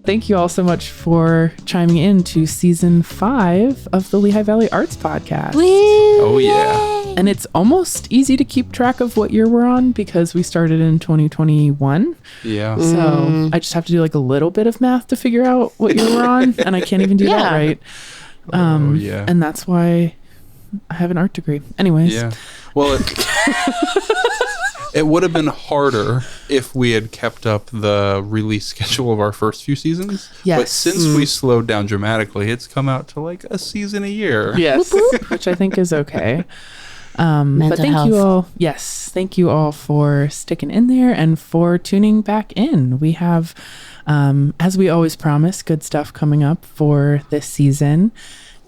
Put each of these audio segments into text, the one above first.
thank you all so much for chiming in to season 5 of the Lehigh Valley Arts Podcast. Woo! Oh, yeah. And it's almost easy to keep track of what year we're on because we started in 2021. Yeah. So I just have to do like a little bit of math to figure out what year we're on. And I can't even do that right. Yeah. And that's why I have an art degree. Anyways. Yeah. Well, it would have been harder if we had kept up the release schedule of our first few seasons. Yes. But since we slowed down dramatically, it's come out to like a season a year. Yes. Which I think is okay. But thank health. you all. Yes. Thank you all for sticking in there and for tuning back in. We have, as we always promise, good stuff coming up for this season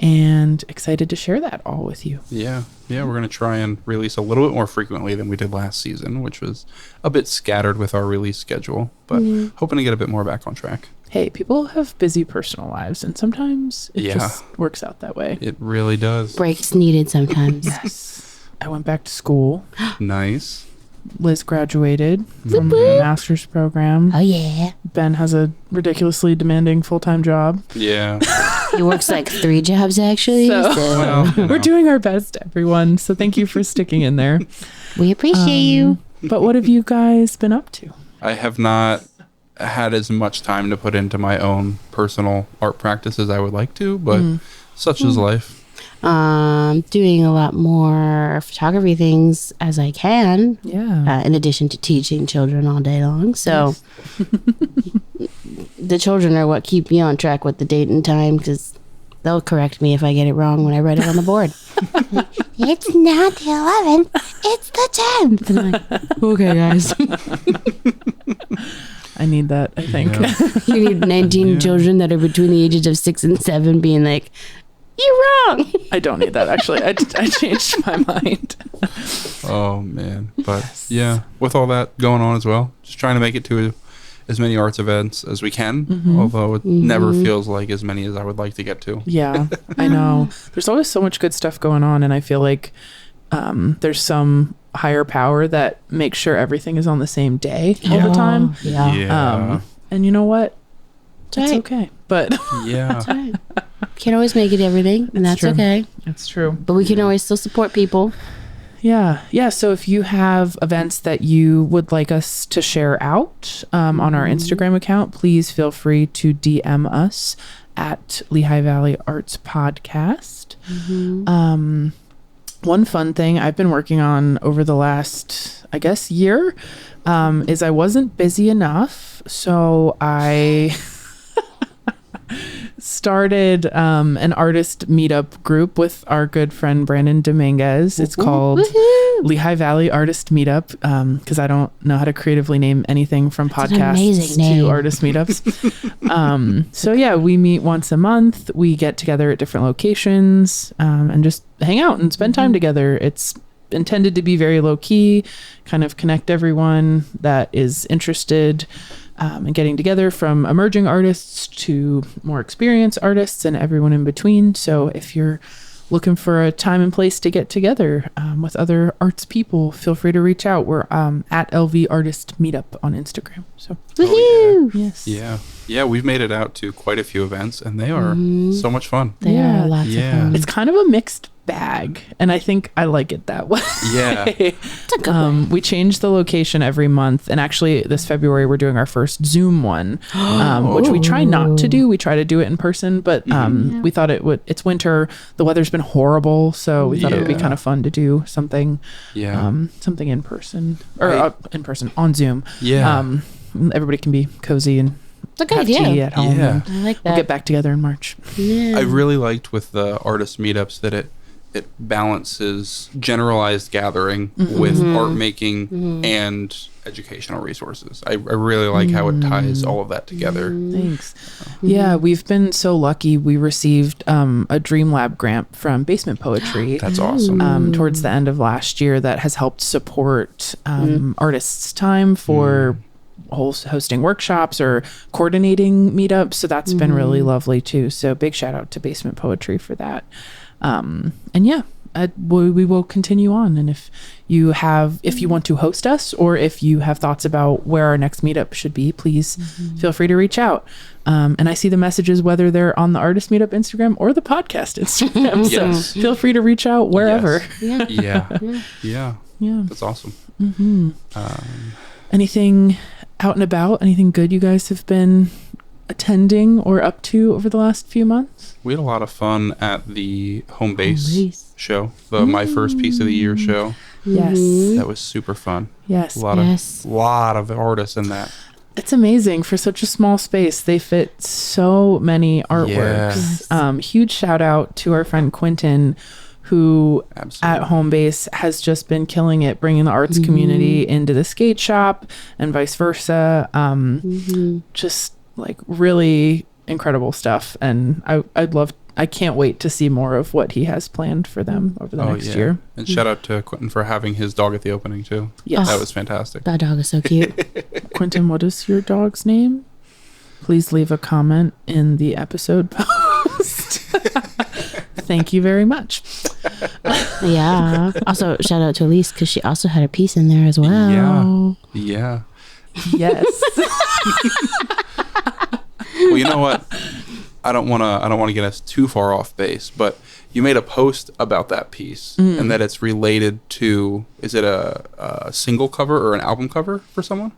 and excited to share that all with you. Yeah. Yeah, we're going to try and release a little bit more frequently than we did last season, which was a bit scattered with our release schedule, but hoping to get a bit more back on track. Hey, people have busy personal lives, and sometimes it just works out that way. It really does. Breaks needed sometimes. Yes. I went back to school. Nice. Liz graduated from the master's program. Oh, yeah. Ben has a ridiculously demanding full-time job. Yeah. He works like 3 jobs, actually. So- Well, you know. We're doing our best, everyone. So thank you for sticking in there. We appreciate you. But what have you guys been up to? I have not had as much time to put into my own personal art practice as I would like to, but such is life. Doing a lot more photography things as I can, Yeah. in addition to teaching children all day long. So the children are what keep me on track with the date and time, because they'll correct me if I get it wrong when I write it on the board. It's not the 11th, it's the 10th. And I'm like, okay, guys. I need that, I think. Yeah. You need 19 children that are between the ages of 6 and 7 being like, you're wrong. I don't need that, actually. I changed my mind. Oh, man. But yeah, with all that going on as well, just trying to make it to as many arts events as we can, although it never feels like as many as I would like to get to. Yeah, I know. There's always so much good stuff going on, and I feel like there's some higher power that makes sure everything is on the same day all the time. Yeah. Yeah. And you know what? It's It's right. okay. But Yeah. It's right. Can't always make it everything, and that's true. okay. it's true. But we can always still support people. Yeah. So if you have events that you would like us to share out on our Instagram account, please feel free to DM us at Lehigh Valley Arts Podcast. One fun thing I've been working on over the last, I guess, year is I wasn't busy enough. So I started an artist meetup group with our good friend Brandon Dominguez. It's called Lehigh Valley Artist Meetup because I don't know how to creatively name anything from an podcasts amazing to name. artist meetups. So yeah, we meet once a month. We get together at different locations and just hang out and spend time together. It's intended to be very low key, kind of connect everyone that is interested in getting together, from emerging artists to more experienced artists and everyone in between. So if you're looking for a time and place to get together with other arts people, feel free to reach out. We're at LV Artist Meetup on Instagram. So Woohoo! yes. Yeah, we've made it out to quite a few events, and they are so much fun. They Yeah. are lots of Yeah. fun. It's kind of a mixed bag, and I think I like it that way. Yeah. It's a good one. We change the location every month, and actually this February we're doing our first Zoom one, which we try not to do. We try to do it in person, but we thought it's winter, the weather's been horrible, so we thought it would be Yeah. kind of fun to do something Yeah. something in person, or in person on Zoom. Yeah. Everybody can be cozy and It's a good have tea idea. at home. Yeah. And I like we'll that. get back together in March. Yeah. I really liked with the artist meetups that it balances generalized gathering with art making and educational resources. I really like how it ties all of that together. Thanks. Yeah, we've been so lucky. We received a Dream Lab grant from Basement Poetry That's awesome. towards the end of last year that has helped support artists' time for hosting workshops or coordinating meetups. So that's been really lovely too. So big shout out to Basement Poetry for that. And yeah, we will continue on. And if you want to host us, or if you have thoughts about where our next meetup should be, please feel free to reach out. And I see the messages, whether they're on the Artist Meetup Instagram or the podcast Instagram. Yes. So feel free to reach out wherever. Yes. Yeah. That's awesome. Anything out and about? Anything good you guys have been attending or up to over the last few months? We had a lot of fun at the home base show, the My First Piece of the Year show. Yes. That was super fun. Yes. A lot of artists in that. It's amazing for such a small space. They fit so many artworks. Yes. Huge shout out to our friend Quentin, who at home base has just been killing it, bringing the arts community into the skate shop and vice versa. Just like really incredible stuff. And I can't wait to see more of what he has planned for them over the next year. And shout out to Quentin for having his dog at the opening too. Yes. That was fantastic. That dog is so cute. Quentin, what is your dog's name? Please leave a comment in the episode post. Thank you very much. Yeah. Also, shout out to Elise, because she also had a piece in there as well. Yeah. Yes. Well, you know what? I don't want to get us too far off base, but you made a post about that piece and that it's related to, is it a single cover or an album cover for someone?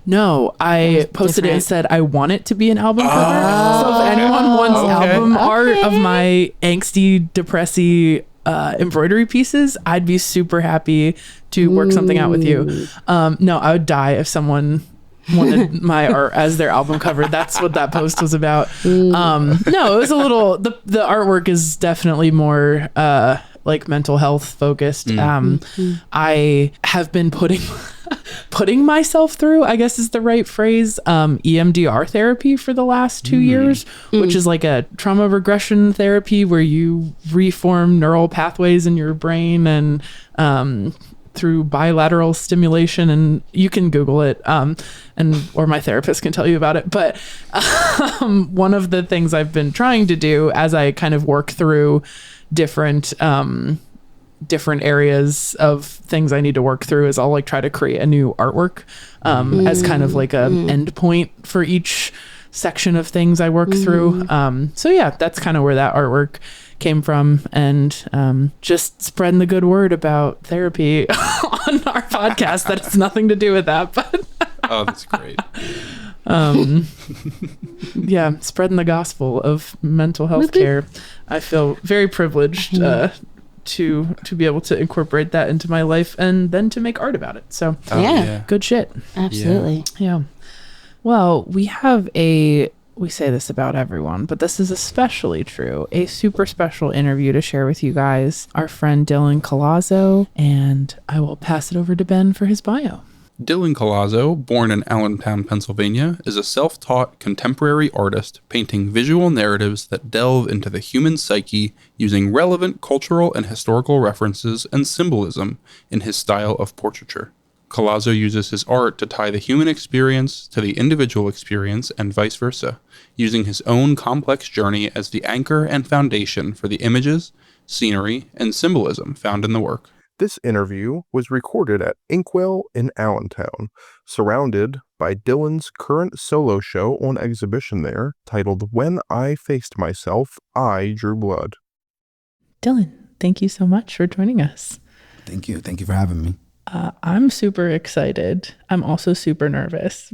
No, I posted it and said I want it to be an album cover. So if anyone wants album art of my angsty, depressy embroidery pieces, I'd be super happy to work something out with you. No, I would die if someone wanted my art as their album cover. That's what that post was about. No, it was a little, the artwork is definitely more like mental health focused. I have been putting myself through, I guess is the right phrase, EMDR therapy for the last 2 years, which is like a trauma regression therapy where you reform neural pathways in your brain and through bilateral stimulation, and you can Google it, or my therapist can tell you about it. But one of the things I've been trying to do as I kind of work through different areas of things I need to work through is I'll like try to create a new artwork as kind of like a end point for each section of things I work through. So yeah, that's kind of where that artwork came from, and just spreading the good word about therapy on our podcast that has nothing to do with that, but oh, that's great. Yeah, spreading the gospel of mental health care. I feel very privileged to be able to incorporate that into my life and then to make art about it. So good shit. Absolutely. Yeah. Well, we say this about everyone, but this is especially true, a super special interview to share with you guys, our friend Dylan Collazo, and I will pass it over to Ben for his bio. Dylan Collazo, born in Allentown, Pennsylvania, is a self-taught contemporary artist painting visual narratives that delve into the human psyche using relevant cultural and historical references and symbolism in his style of portraiture. Collazo uses his art to tie the human experience to the individual experience and vice versa, using his own complex journey as the anchor and foundation for the images, scenery, and symbolism found in the work. This interview was recorded at Inkwell in Allentown, surrounded by Dylan's current solo show on exhibition there, titled When I Faced Myself, I Drew Blood. Dylan, thank you so much for joining us. Thank you. Thank you for having me. I'm super excited. I'm also super nervous.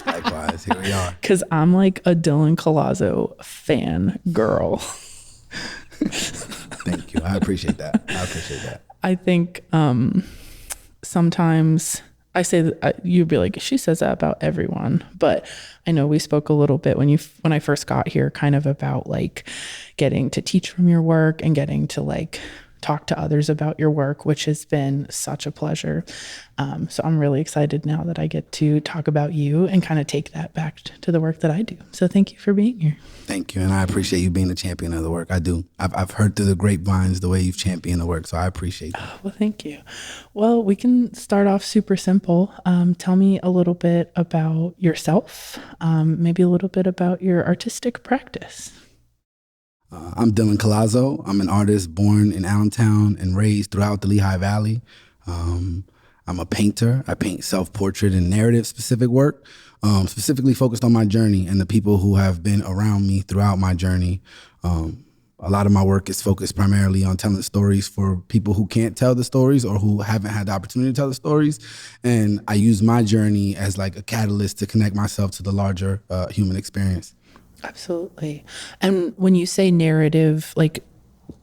Likewise, here we are. Because I'm like a Dylan Collazo fan girl. Thank you. I appreciate that. I think sometimes I say that you'd be like, she says that about everyone, but I know we spoke a little bit when I first got here, kind of about like getting to teach from your work and getting to like talk to others about your work, which has been such a pleasure. So I'm really excited now that I get to talk about you and kind of take that back to the work that I do. So thank you for being here. Thank you. And I appreciate you being the champion of the work. I do. I've heard through the grapevines the way you've championed the work. So I appreciate that. Well, thank you. Well, we can start off super simple. Tell me a little bit about yourself, maybe a little bit about your artistic practice. I'm Dylan Collazo. I'm an artist born in Allentown and raised throughout the Lehigh Valley. I'm a painter. I paint self-portrait and narrative-specific work, specifically focused on my journey and the people who have been around me throughout my journey. A lot of my work is focused primarily on telling stories for people who can't tell the stories or who haven't had the opportunity to tell the stories. And I use my journey as like a catalyst to connect myself to the larger human experience. Absolutely. And when you say narrative, like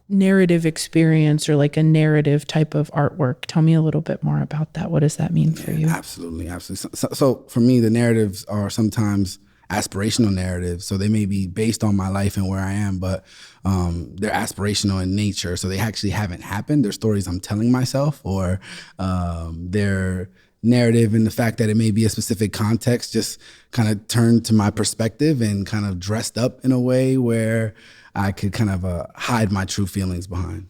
narrative experience or like a narrative type of artwork, tell me a little bit more about that. What does that mean for you? Absolutely. So for me, the narratives are sometimes aspirational narratives. So they may be based on my life and where I am, but they're aspirational in nature. So they actually haven't happened. They're stories I'm telling myself, or they're narrative in the fact that it may be a specific context, just kind of turned to my perspective and kind of dressed up in a way where I could kind of hide my true feelings behind.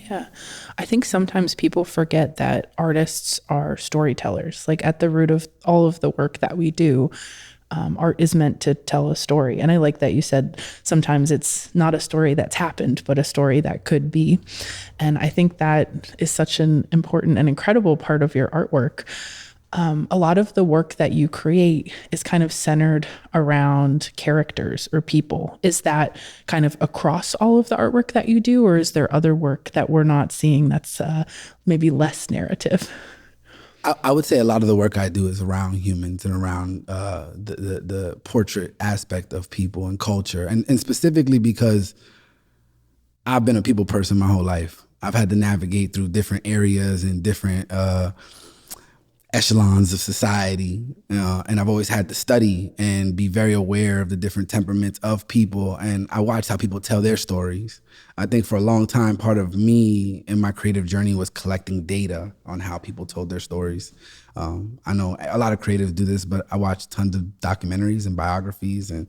Yeah. I think sometimes people forget that artists are storytellers. Like at the root of all of the work that we do, art is meant to tell a story. And I like that you said sometimes it's not a story that's happened, but a story that could be. And I think that is such an important and incredible part of your artwork. A lot of the work that you create is kind of centered around characters or people. Is that kind of across all of the artwork that you do, or is there other work that we're not seeing that's maybe less narrative? I would say a lot of the work I do is around humans and around the portrait aspect of people and culture. And specifically because I've been a people person my whole life. I've had to navigate through different areas and different echelons of society, and I've always had to study and be very aware of the different temperaments of people, and I watched how people tell their stories. I think for a long time, part of me in my creative journey was collecting data on how people told their stories. I know a lot of creatives do this, but I watch tons of documentaries and biographies, and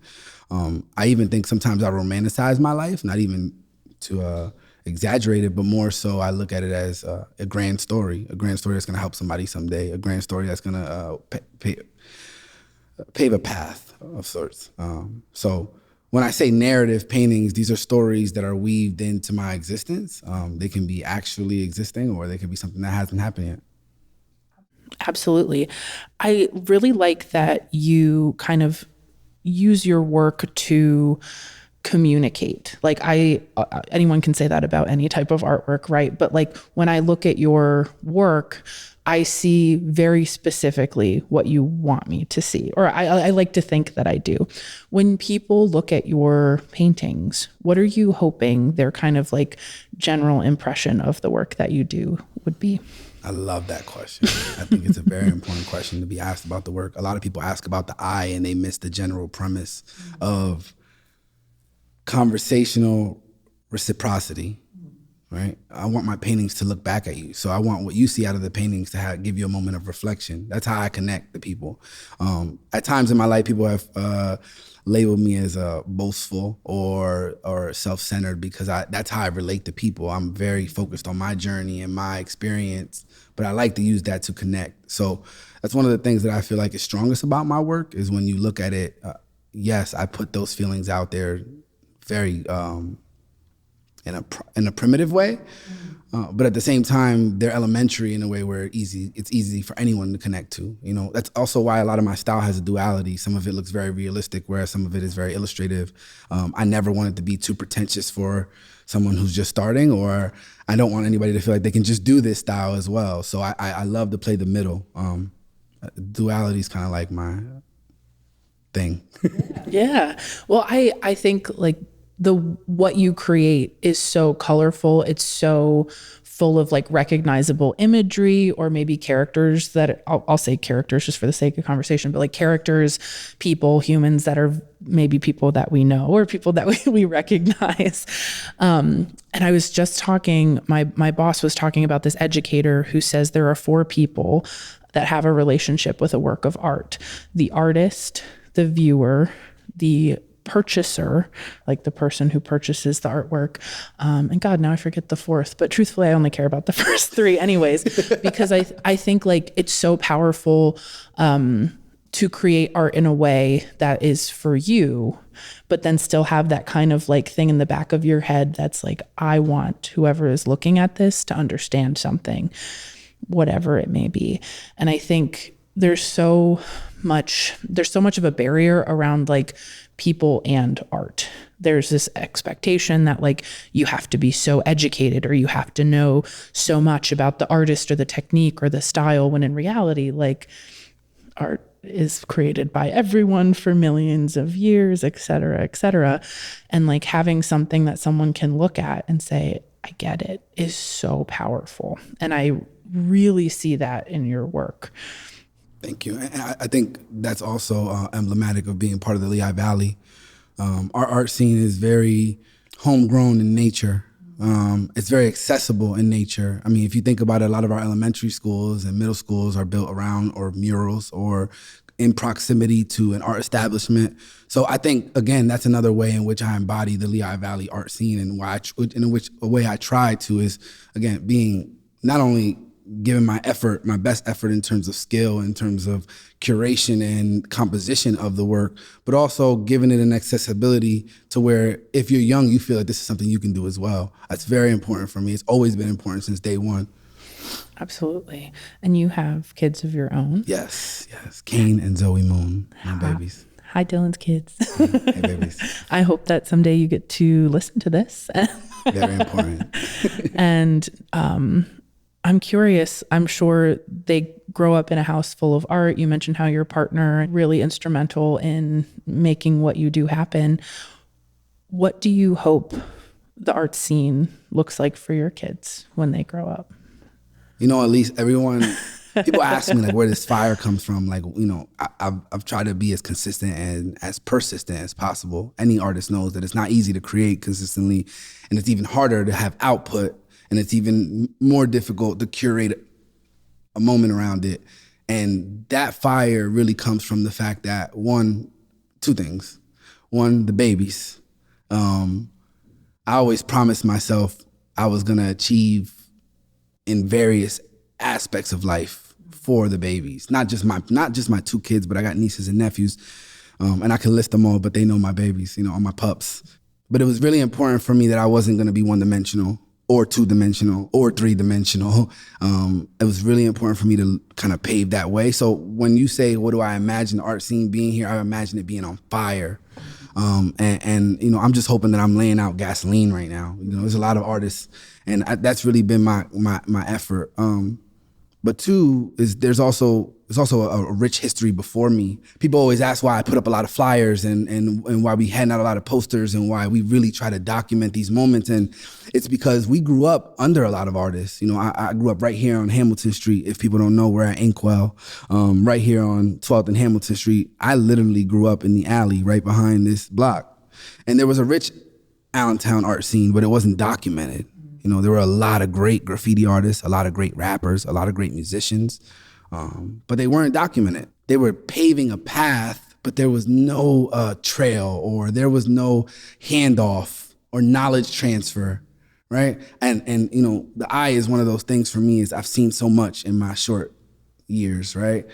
I even think sometimes I romanticize my life, not even to exaggerated, but more so I look at it as a grand story that's going to help somebody someday, a grand story that's going to pave a path of sorts. So when I say narrative paintings, these are stories that are weaved into my existence. They can be actually existing, or they can be something that hasn't happened yet. Absolutely. I really like that you kind of use your work to communicate. Like anyone can say that about any type of artwork, right? But like when I look at your work, I see very specifically what you want me to see, or I like to think that I do. When people look at your paintings, what are you hoping their kind of like general impression of the work that you do would be? I love that question. I think it's a very important question to be asked about the work. A lot of people ask about the eye and they miss the general premise of conversational reciprocity, right? I want my paintings to look back at you. So I want what you see out of the paintings to give you a moment of reflection. That's how I connect to people. At times in my life, people have labeled me as boastful or self-centered because that's how I relate to people. I'm very focused on my journey and my experience, but I like to use that to connect. So that's one of the things that I feel like is strongest about my work is when you look at it, yes, I put those feelings out there very in a primitive way, but at the same time they're elementary in a way where it's easy for anyone to connect to. You know, that's also why a lot of my style has a duality. Some of it looks very realistic, whereas some of it is very illustrative. I never wanted to be too pretentious for someone who's just starting, or I don't want anybody to feel like they can just do this style as well. So I love to play the middle. Duality is kind of like my thing. Yeah. Well, I think like what you create is so colorful. It's so full of like recognizable imagery, or maybe characters that I'll say characters just for the sake of conversation, but like characters, people, humans that are maybe people that we know or people that we recognize. And I was just talking, my boss was talking about this educator who says there are 4 people that have a relationship with a work of art: the artist, the viewer, the purchaser, like the person who purchases the artwork, and God, now I forget the 4th, but truthfully I only care about the first 3 anyways, because I think like it's so powerful to create art in a way that is for you, but then still have that kind of like thing in the back of your head that's like, I want whoever is looking at this to understand something, whatever it may be. And I think there's so much of a barrier around like people and art. There's this expectation that like you have to be so educated or you have to know so much about the artist or the technique or the style, when in reality, like, art is created by everyone for millions of years, et cetera, et cetera. And like having something that someone can look at and say, I get it, is so powerful. And I really see that in your work. Thank you. And I think that's also emblematic of being part of the Lehigh Valley. Our art scene is very homegrown in nature. It's very accessible in nature. I mean, if you think about it, a lot of our elementary schools and middle schools are built around or murals or in proximity to an art establishment. So I think, again, that's another way in which I embody the Lehigh Valley art scene, and a way I try to is, again, being not only giving my best effort in terms of skill, in terms of curation and composition of the work, but also giving it an accessibility to where if you're young, you feel like this is something you can do as well. That's very important for me. It's always been important since day one. Absolutely. And you have kids of your own? Yes. Kane and Zoe Moon, my babies. Hi, Dylan's kids. Hey, babies. I hope that someday you get to listen to this. Very important. And I'm curious, I'm sure they grow up in a house full of art. You mentioned how your partner really instrumental in making what you do happen. What do you hope the art scene looks like for your kids when they grow up? You know, at least people ask me like where this fire comes from. Like, you know, I've tried to be as consistent and as persistent as possible. Any artist knows that it's not easy to create consistently, and it's even harder to have output, and it's even more difficult to curate a moment around it. And that fire really comes from the fact that two things. One, the babies. I always promised myself I was gonna achieve in various aspects of life for the babies. Not just my two kids, but I got nieces and nephews, and I can list them all, but they know my babies, you know, all my pups. But it was really important for me that I wasn't gonna be one-dimensional or two-dimensional or three-dimensional. It was really important for me to kind of pave that way. So when you say, what do I imagine the art scene being here? I imagine it being on fire. And you know, I'm just hoping that I'm laying out gasoline right now. You know, there's a lot of artists, and that's really been my effort. But two is there's also a rich history before me. People always ask why I put up a lot of flyers and why we hand out a lot of posters and why we really try to document these moments. And it's because we grew up under a lot of artists. You know, I grew up right here on Hamilton Street. If people don't know, we're at Inkwell, right here on 12th and Hamilton Street. I literally grew up in the alley right behind this block. And there was a rich Allentown art scene, but it wasn't documented. You know, there were a lot of great graffiti artists, a lot of great rappers, a lot of great musicians, but they weren't documented. They were paving a path, but there was no trail, or there was no handoff or knowledge transfer, right? And you know, the eye is one of those things for me. Is I've seen so much in my short years, right?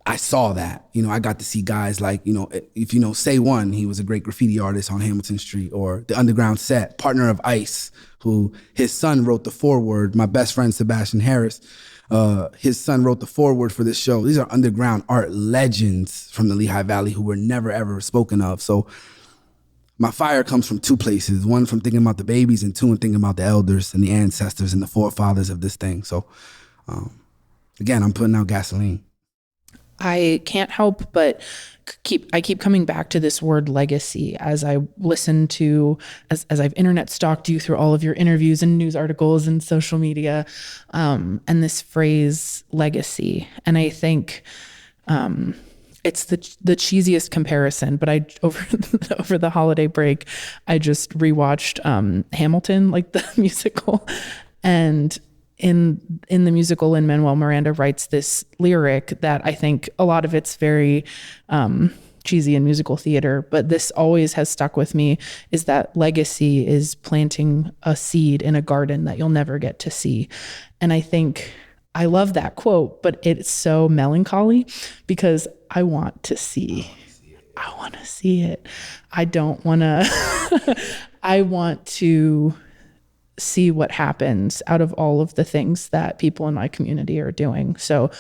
I saw that. You know, I got to see guys like, you know, if you know Say One, he was a great graffiti artist on Hamilton Street, or the Underground Set, partner of Ice, who his son wrote the foreword. My best friend, Sebastian Harris, his son wrote the foreword for this show. These are underground art legends from the Lehigh Valley who were never, ever spoken of. So my fire comes from two places. One, from thinking about the babies, and two, in thinking about the elders and the ancestors and the forefathers of this thing. So again, I'm putting out gasoline. I can't help but keep coming back to this word legacy as I listen to, as I've internet stalked you through all of your interviews and news articles and social media, and this phrase legacy. And I think it's the cheesiest comparison, but over the holiday break, I just rewatched Hamilton, like the musical, and in the musical, Lin-Manuel Miranda writes this lyric that I think a lot of it's very cheesy in musical theater, but this always has stuck with me, is that legacy is planting a seed in a garden that you'll never get to see. And I think I love that quote, but it's so melancholy because I want to see. I want to see it. I don't want to. I want to see what happens out of all of the things that people in my community are doing. So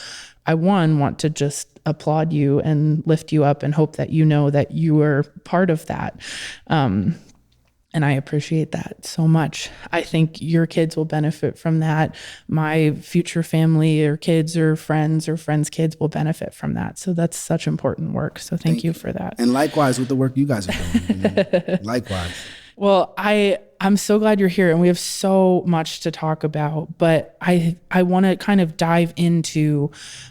I want to just applaud you and lift you up and hope that you know that you are part of that. And I appreciate that so much. I think your kids will benefit from that. My future family or kids or friends' kids will benefit from that. So that's such important work. So thank you for that. And likewise with the work you guys are doing. Likewise. Well, I'm so glad you're here, and we have so much to talk about, but I want to kind of dive into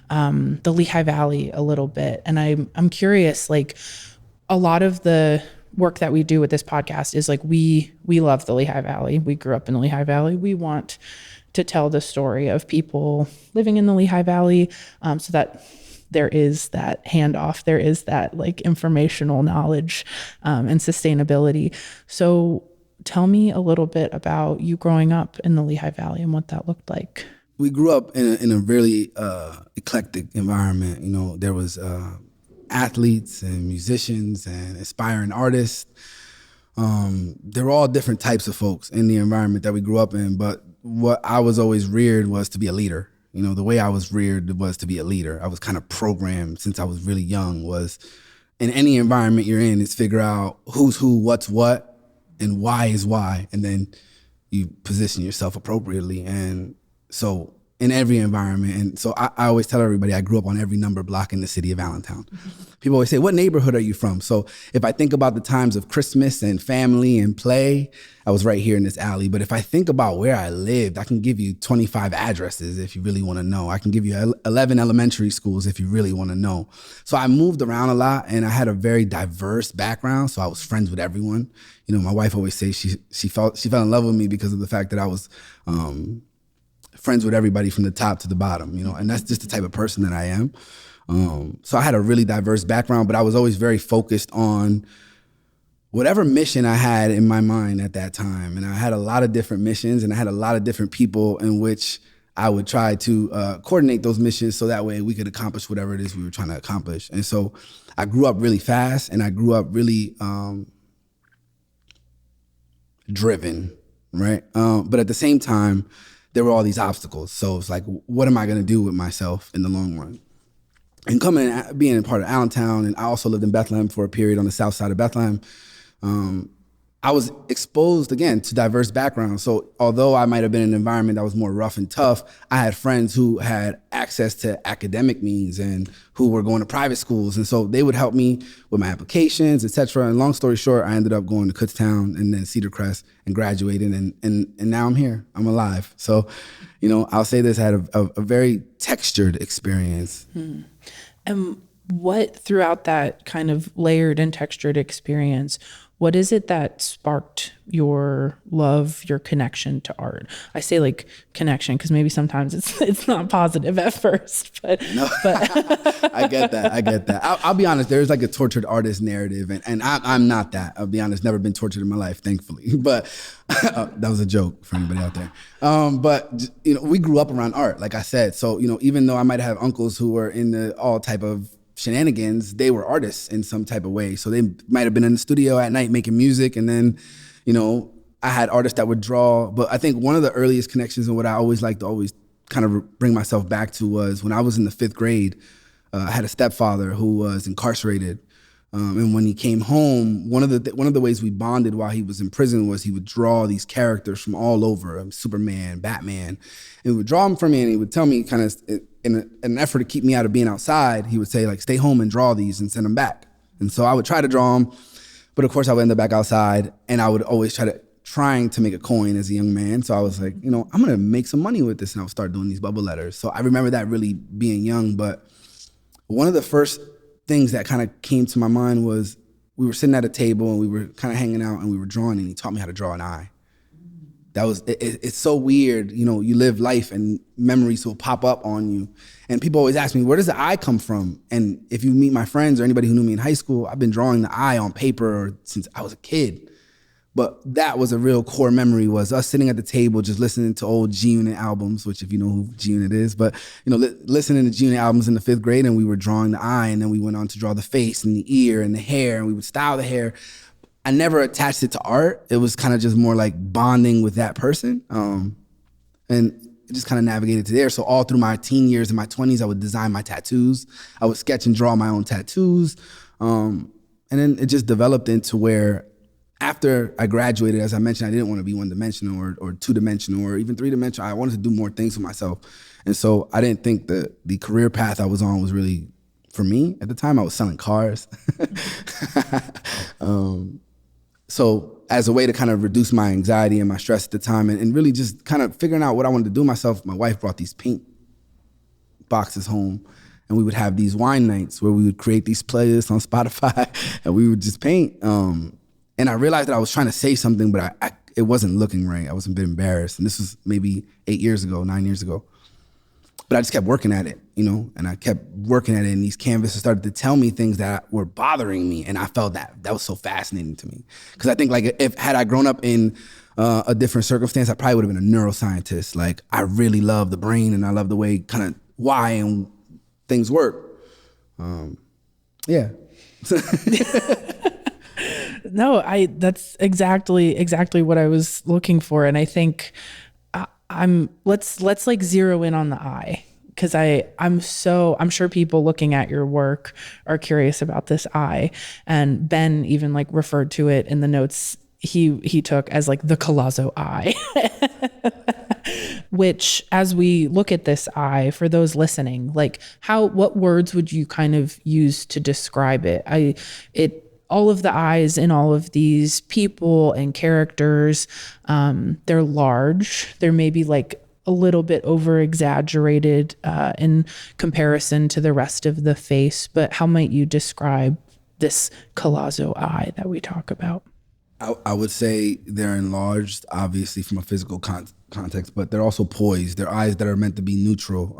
the Lehigh Valley a little bit. And I'm curious, like, a lot of the work that we do with this podcast is like, we love the Lehigh Valley. We grew up in the Lehigh Valley. We want to tell the story of people living in the Lehigh Valley, so that there is that handoff, there is that like informational knowledge and sustainability. So tell me a little bit about you growing up in the Lehigh Valley and what that looked like. We grew up in a really eclectic environment. You know, there was athletes and musicians and aspiring artists. There were all different types of folks in the environment that we grew up in. But what I was always reared was to be a leader. You know, the way I was reared was to be a leader. I was kind of programmed since I was really young, was in any environment you're in, is figure out who's who, what's what, and why is why. And then you position yourself appropriately. And so in every environment. And so I always tell everybody I grew up on every number block in the city of Allentown. Mm-hmm. People always say, what neighborhood are you from? So if I think about the times of Christmas and family and play, I was right here in this alley. But if I think about where I lived, I can give you 25 addresses if you really want to know. I can give you 11 elementary schools if you really want to know. So I moved around a lot and I had a very diverse background. So I was friends with everyone. You know, my wife always says she fell in love with me because of the fact that I was friends with everybody from the top to the bottom, you know, and that's just the type of person that I am. So I had a really diverse background, but I was always very focused on whatever mission I had in my mind at that time. And I had a lot of different missions and I had a lot of different people in which I would try to coordinate those missions so that way we could accomplish whatever it is we were trying to accomplish. And so I grew up really fast and I grew up really driven, right? But at the same time, there were all these obstacles. So it's like, what am I gonna do with myself in the long run? And being a part of Allentown, and I also lived in Bethlehem for a period on the south side of Bethlehem, I was exposed, again, to diverse backgrounds. So although I might have been in an environment that was more rough and tough, I had friends who had access to academic means and who were going to private schools. And so they would help me with my applications, et cetera. And long story short, I ended up going to Kutztown and then Cedar Crest and graduating. And now I'm here, I'm alive. So, you know, I'll say this, I had a very textured experience. And what, throughout that kind of layered and textured experience, what is it that sparked your love, your connection to art? I say like connection because maybe sometimes it's not positive at first, but I get that. I'll be honest. There's like a tortured artist narrative, and I'm not that. I'll be honest. Never been tortured in my life, thankfully. But that was a joke for anybody out there. But you know, we grew up around art, like I said. So you know, even though I might have uncles who were in the all type of shenanigans, they were artists in some type of way. So they might have been in the studio at night making music, and then, you know, I had artists that would draw. But I think one of the earliest connections and what I always like to always kind of bring myself back to was when I was in the 5th grade, I had a stepfather who was incarcerated. And when he came home, one of the ways we bonded while he was in prison was he would draw these characters from all over, Superman, Batman. And he would draw them for me, and he would tell me kind of in an effort to keep me out of being outside, he would say, like, stay home and draw these and send them back. And so I would try to draw them, but of course I would end up back outside, and I would always trying to make a coin as a young man. So I was like, you know, I'm gonna make some money with this, and I would start doing these bubble letters. So I remember that really being young, but one of the first things that kind of came to my mind was we were sitting at a table and we were kind of hanging out and we were drawing, and he taught me how to draw an eye. That was, it's so weird, you know, you live life and memories will pop up on you. And people always ask me, where does the eye come from? And if you meet my friends or anybody who knew me in high school, I've been drawing the eye on paper since I was a kid. But that was a real core memory, was us sitting at the table just listening to old G-Unit albums, which if you know who G-Unit is, but listening to G-Unit albums in the 5th grade, and we were drawing the eye, and then we went on to draw the face and the ear and the hair, and we would style the hair. I never attached it to art. It was kind of just more like bonding with that person. And it just kind of navigated to there. So all through my teen years and my 20s, I would design my tattoos. I would sketch and draw my own tattoos. And then it just developed into where after I graduated, as I mentioned, I didn't want to be one-dimensional or two-dimensional or even three-dimensional. I wanted to do more things for myself. And so I didn't think that the career path I was on was really for me. At the time, I was selling cars. So as a way to kind of reduce my anxiety and my stress at the time and really just kind of figuring out what I wanted to do myself, my wife brought these paint boxes home, and we would have these wine nights where we would create these playlists on Spotify and we would just paint. And I realized that I was trying to say something, but it wasn't looking right. I was a bit embarrassed. And this was maybe 9 years ago. But I just kept working at it, and I kept working at it, and these canvases started to tell me things that were bothering me. And I felt that was so fascinating to me. Because I think had I grown up in a different circumstance, I probably would have been a neuroscientist. Like, I really love the brain and I love the way kind of why and things work. Yeah. No, that's exactly what I was looking for. And I think let's like zero in on the eye, because I'm sure people looking at your work are curious about this eye. And Ben even like referred to it in the notes he took as like the Collazo eye. Which, as we look at this eye, for those listening, like what words would you kind of use to describe it? All of the eyes in all of these people and characters, they're large. They're maybe like a little bit over exaggerated in comparison to the rest of the face. But how might you describe this Collazo eye that we talk about? I would say they're enlarged, obviously, from a physical context, but they're also poised. They're eyes that are meant to be neutral.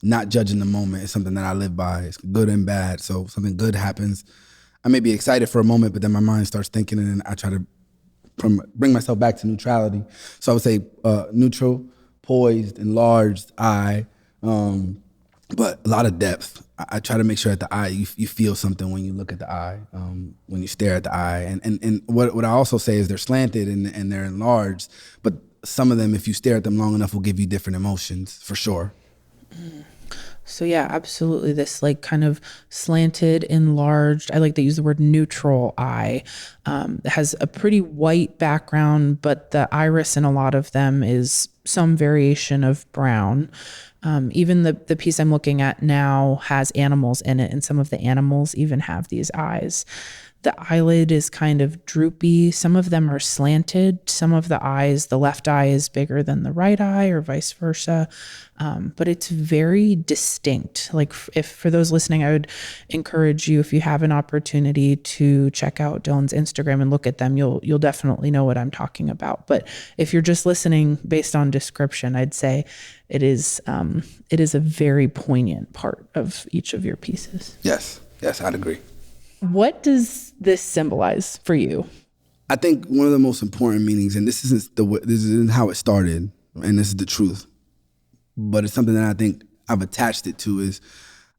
Not judging the moment is something that I live by. It's good and bad. So if something good happens, I may be excited for a moment, but then my mind starts thinking, and I try to bring myself back to neutrality. So I would say neutral, poised, enlarged eye, but a lot of depth. I try to make sure at the eye, you feel something when you look at the eye, when you stare at the eye. And what I also say is they're slanted and they're enlarged, but some of them, if you stare at them long enough, will give you different emotions, for sure. So yeah, absolutely. This like kind of slanted, enlarged, I like to use the word neutral eye. It has a pretty white background, but the iris in a lot of them is some variation of brown. Even the piece I'm looking at now has animals in it, and some of the animals even have these eyes. The eyelid is kind of droopy. Some of them are slanted. Some of the eyes, the left eye is bigger than the right eye or vice versa. But it's very distinct. Like if for those listening, I would encourage you, if you have an opportunity to check out Dylan's Instagram and look at them, you'll definitely know what I'm talking about. But if you're just listening based on description, I'd say it is a very poignant part of each of your pieces. Yes, I'd agree. What does this symbolize for you? I think one of the most important meanings, and this isn't how it started, and this is the truth, but it's something that I think I've attached it to, is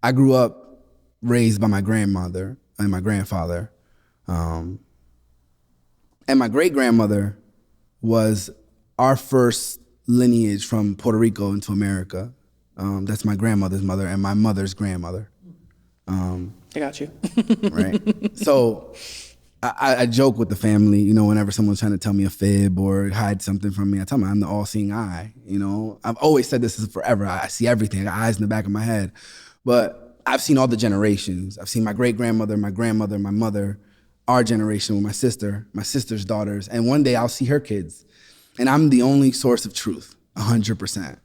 I grew up raised by my grandmother and my grandfather. And my great-grandmother was our first lineage from Puerto Rico into America. That's my grandmother's mother and my mother's grandmother. I got you. Right. So I joke with the family, whenever someone's trying to tell me a fib or hide something from me, I tell them I'm the all-seeing eye. I've always said this is forever. I see everything. I got eyes in the back of my head. But I've seen all the generations. I've seen my great-grandmother, my grandmother, my mother, our generation with my sister, my sister's daughters. And one day I'll see her kids. And I'm the only source of truth, 100%.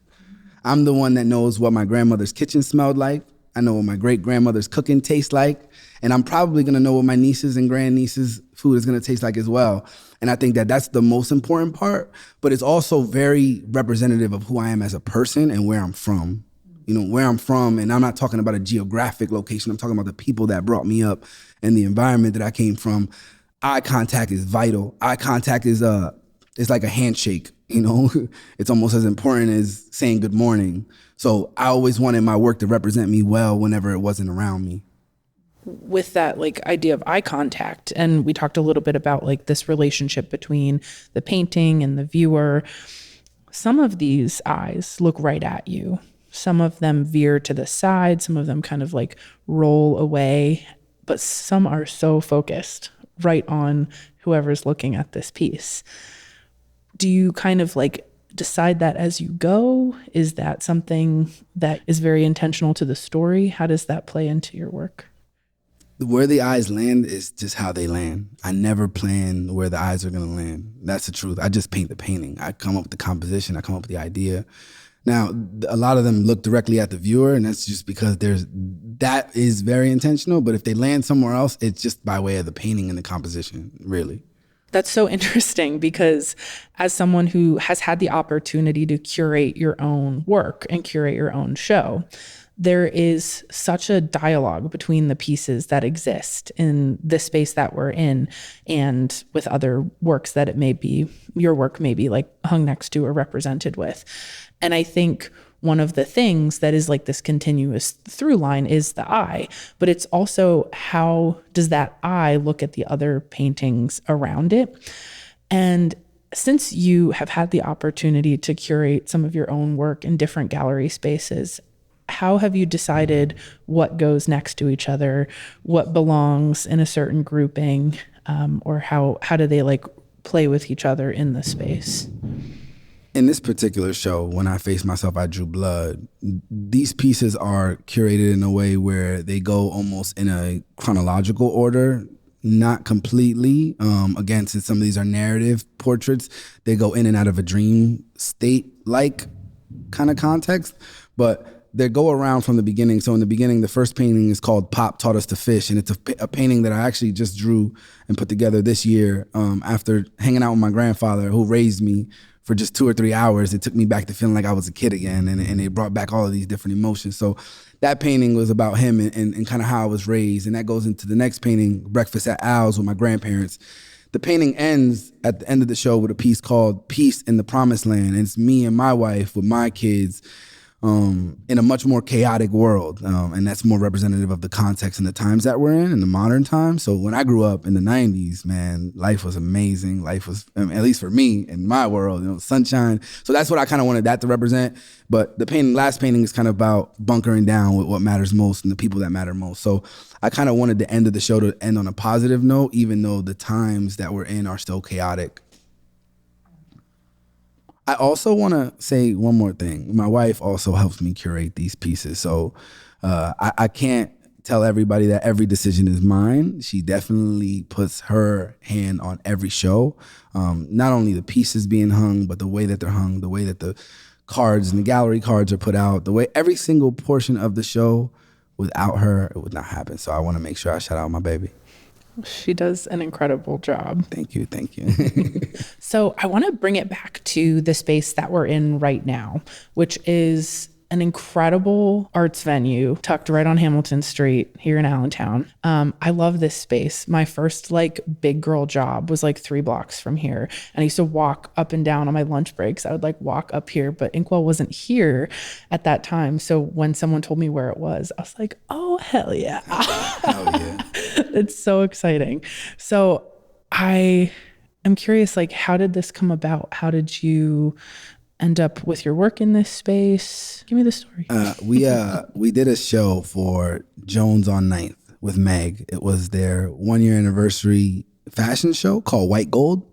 I'm the one that knows what my grandmother's kitchen smelled like. I know what my great-grandmother's cooking tastes like, and I'm probably gonna know what my nieces and grandnieces' food is gonna taste like as well. And I think that that's the most important part, but it's also very representative of who I am as a person and where I'm from. Where I'm from, and I'm not talking about a geographic location, I'm talking about the people that brought me up and the environment that I came from. eye contact is vital. Eye contact is it's like a handshake, you know? It's almost as important as saying good morning. So I always wanted my work to represent me well whenever it wasn't around me. With that like idea of eye contact, and we talked a little bit about like this relationship between the painting and the viewer, some of these eyes look right at you. Some of them veer to the side, some of them kind of like roll away, but some are so focused right on whoever's looking at this piece. Do you kind of like decide that as you go? Is that something that is very intentional to the story? How does that play into your work? Where the eyes land is just how they land. I never plan where the eyes are going to land. That's the truth. I just paint the painting. I come up with the composition. I come up with the idea. Now, a lot of them look directly at the viewer, and that's just because that is very intentional. But if they land somewhere else, it's just by way of the painting and the composition, really. That's so interesting, because as someone who has had the opportunity to curate your own work and curate your own show, there is such a dialogue between the pieces that exist in the space that we're in and with other works that it may be, your work may be like hung next to or represented with. And I think one of the things that is like this continuous through line is the eye, but it's also how does that eye look at the other paintings around it? And since you have had the opportunity to curate some of your own work in different gallery spaces, how have you decided what goes next to each other, what belongs in a certain grouping, or how do they like play with each other in the space? In this particular show, When I Faced Myself, I Drew Blood, these pieces are curated in a way where they go almost in a chronological order, not completely. Again, since some of these are narrative portraits, they go in and out of a dream state-like kind of context, but they go around from the beginning. So in the beginning, the first painting is called Pop Taught Us to Fish, and it's a painting that I actually just drew and put together this year after hanging out with my grandfather, who raised me for just 2 or 3 hours. It took me back to feeling like I was a kid again, and it brought back all of these different emotions. So that painting was about him and kind of how I was raised, and that goes into the next painting, Breakfast at Al's with my grandparents. The painting ends at the end of the show with a piece called Peace in the Promised Land, and it's me and my wife with my kids in a much more chaotic world. And that's more representative of the context and the times that we're in the modern time. So when I grew up in the 90s, man, life was amazing. Life was, at least for me, in my world, sunshine. So that's what I kind of wanted that to represent. But the last painting is kind of about bunkering down with what matters most and the people that matter most. So I kind of wanted the end of the show to end on a positive note, even though the times that we're in are still chaotic. I also want to say one more thing. My wife also helps me curate these pieces. So I can't tell everybody that every decision is mine. She definitely puts her hand on every show. Not only the pieces being hung, but the way that they're hung, the way that the cards and the gallery cards are put out, the way every single portion of the show, without her, it would not happen. So I want to make sure I shout out my baby. She does an incredible job. Thank you. So I want to bring it back to the space that we're in right now, which is an incredible arts venue tucked right on Hamilton Street here in Allentown. I love this space. My first like big girl job was like 3 blocks from here. And I used to walk up and down on my lunch breaks. I would like walk up here, but Inkwell wasn't here at that time. So when someone told me where it was, I was like, oh, hell yeah. Hell yeah. It's so exciting. So I am curious, like, how did this come about? How did you end up with your work in this space? Give me the story. We did a show for Jones on 9th with Meg. It was their 1-year anniversary fashion show called White Gold.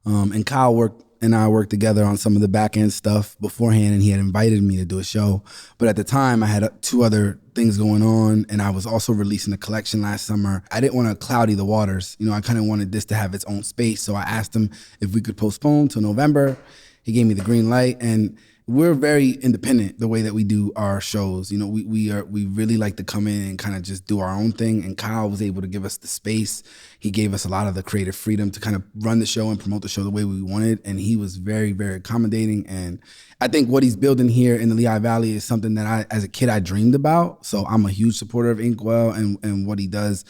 And Kyle and I worked together on some of the back end stuff beforehand, and he had invited me to do a show. But at the time, I had 2 other things going on, and I was also releasing a collection last summer. I didn't want to cloudy the waters. I kind of wanted this to have its own space. So I asked him if we could postpone till November. He gave me the green light, and we're very independent the way that we do our shows. You know, we really like to come in and kind of just do our own thing. And Kyle was able to give us the space. He gave us a lot of the creative freedom to kind of run the show and promote the show the way we wanted. And he was very, very accommodating. And I think what he's building here in the Lehigh Valley is something that as a kid, I dreamed about. So I'm a huge supporter of Inkwell and what he does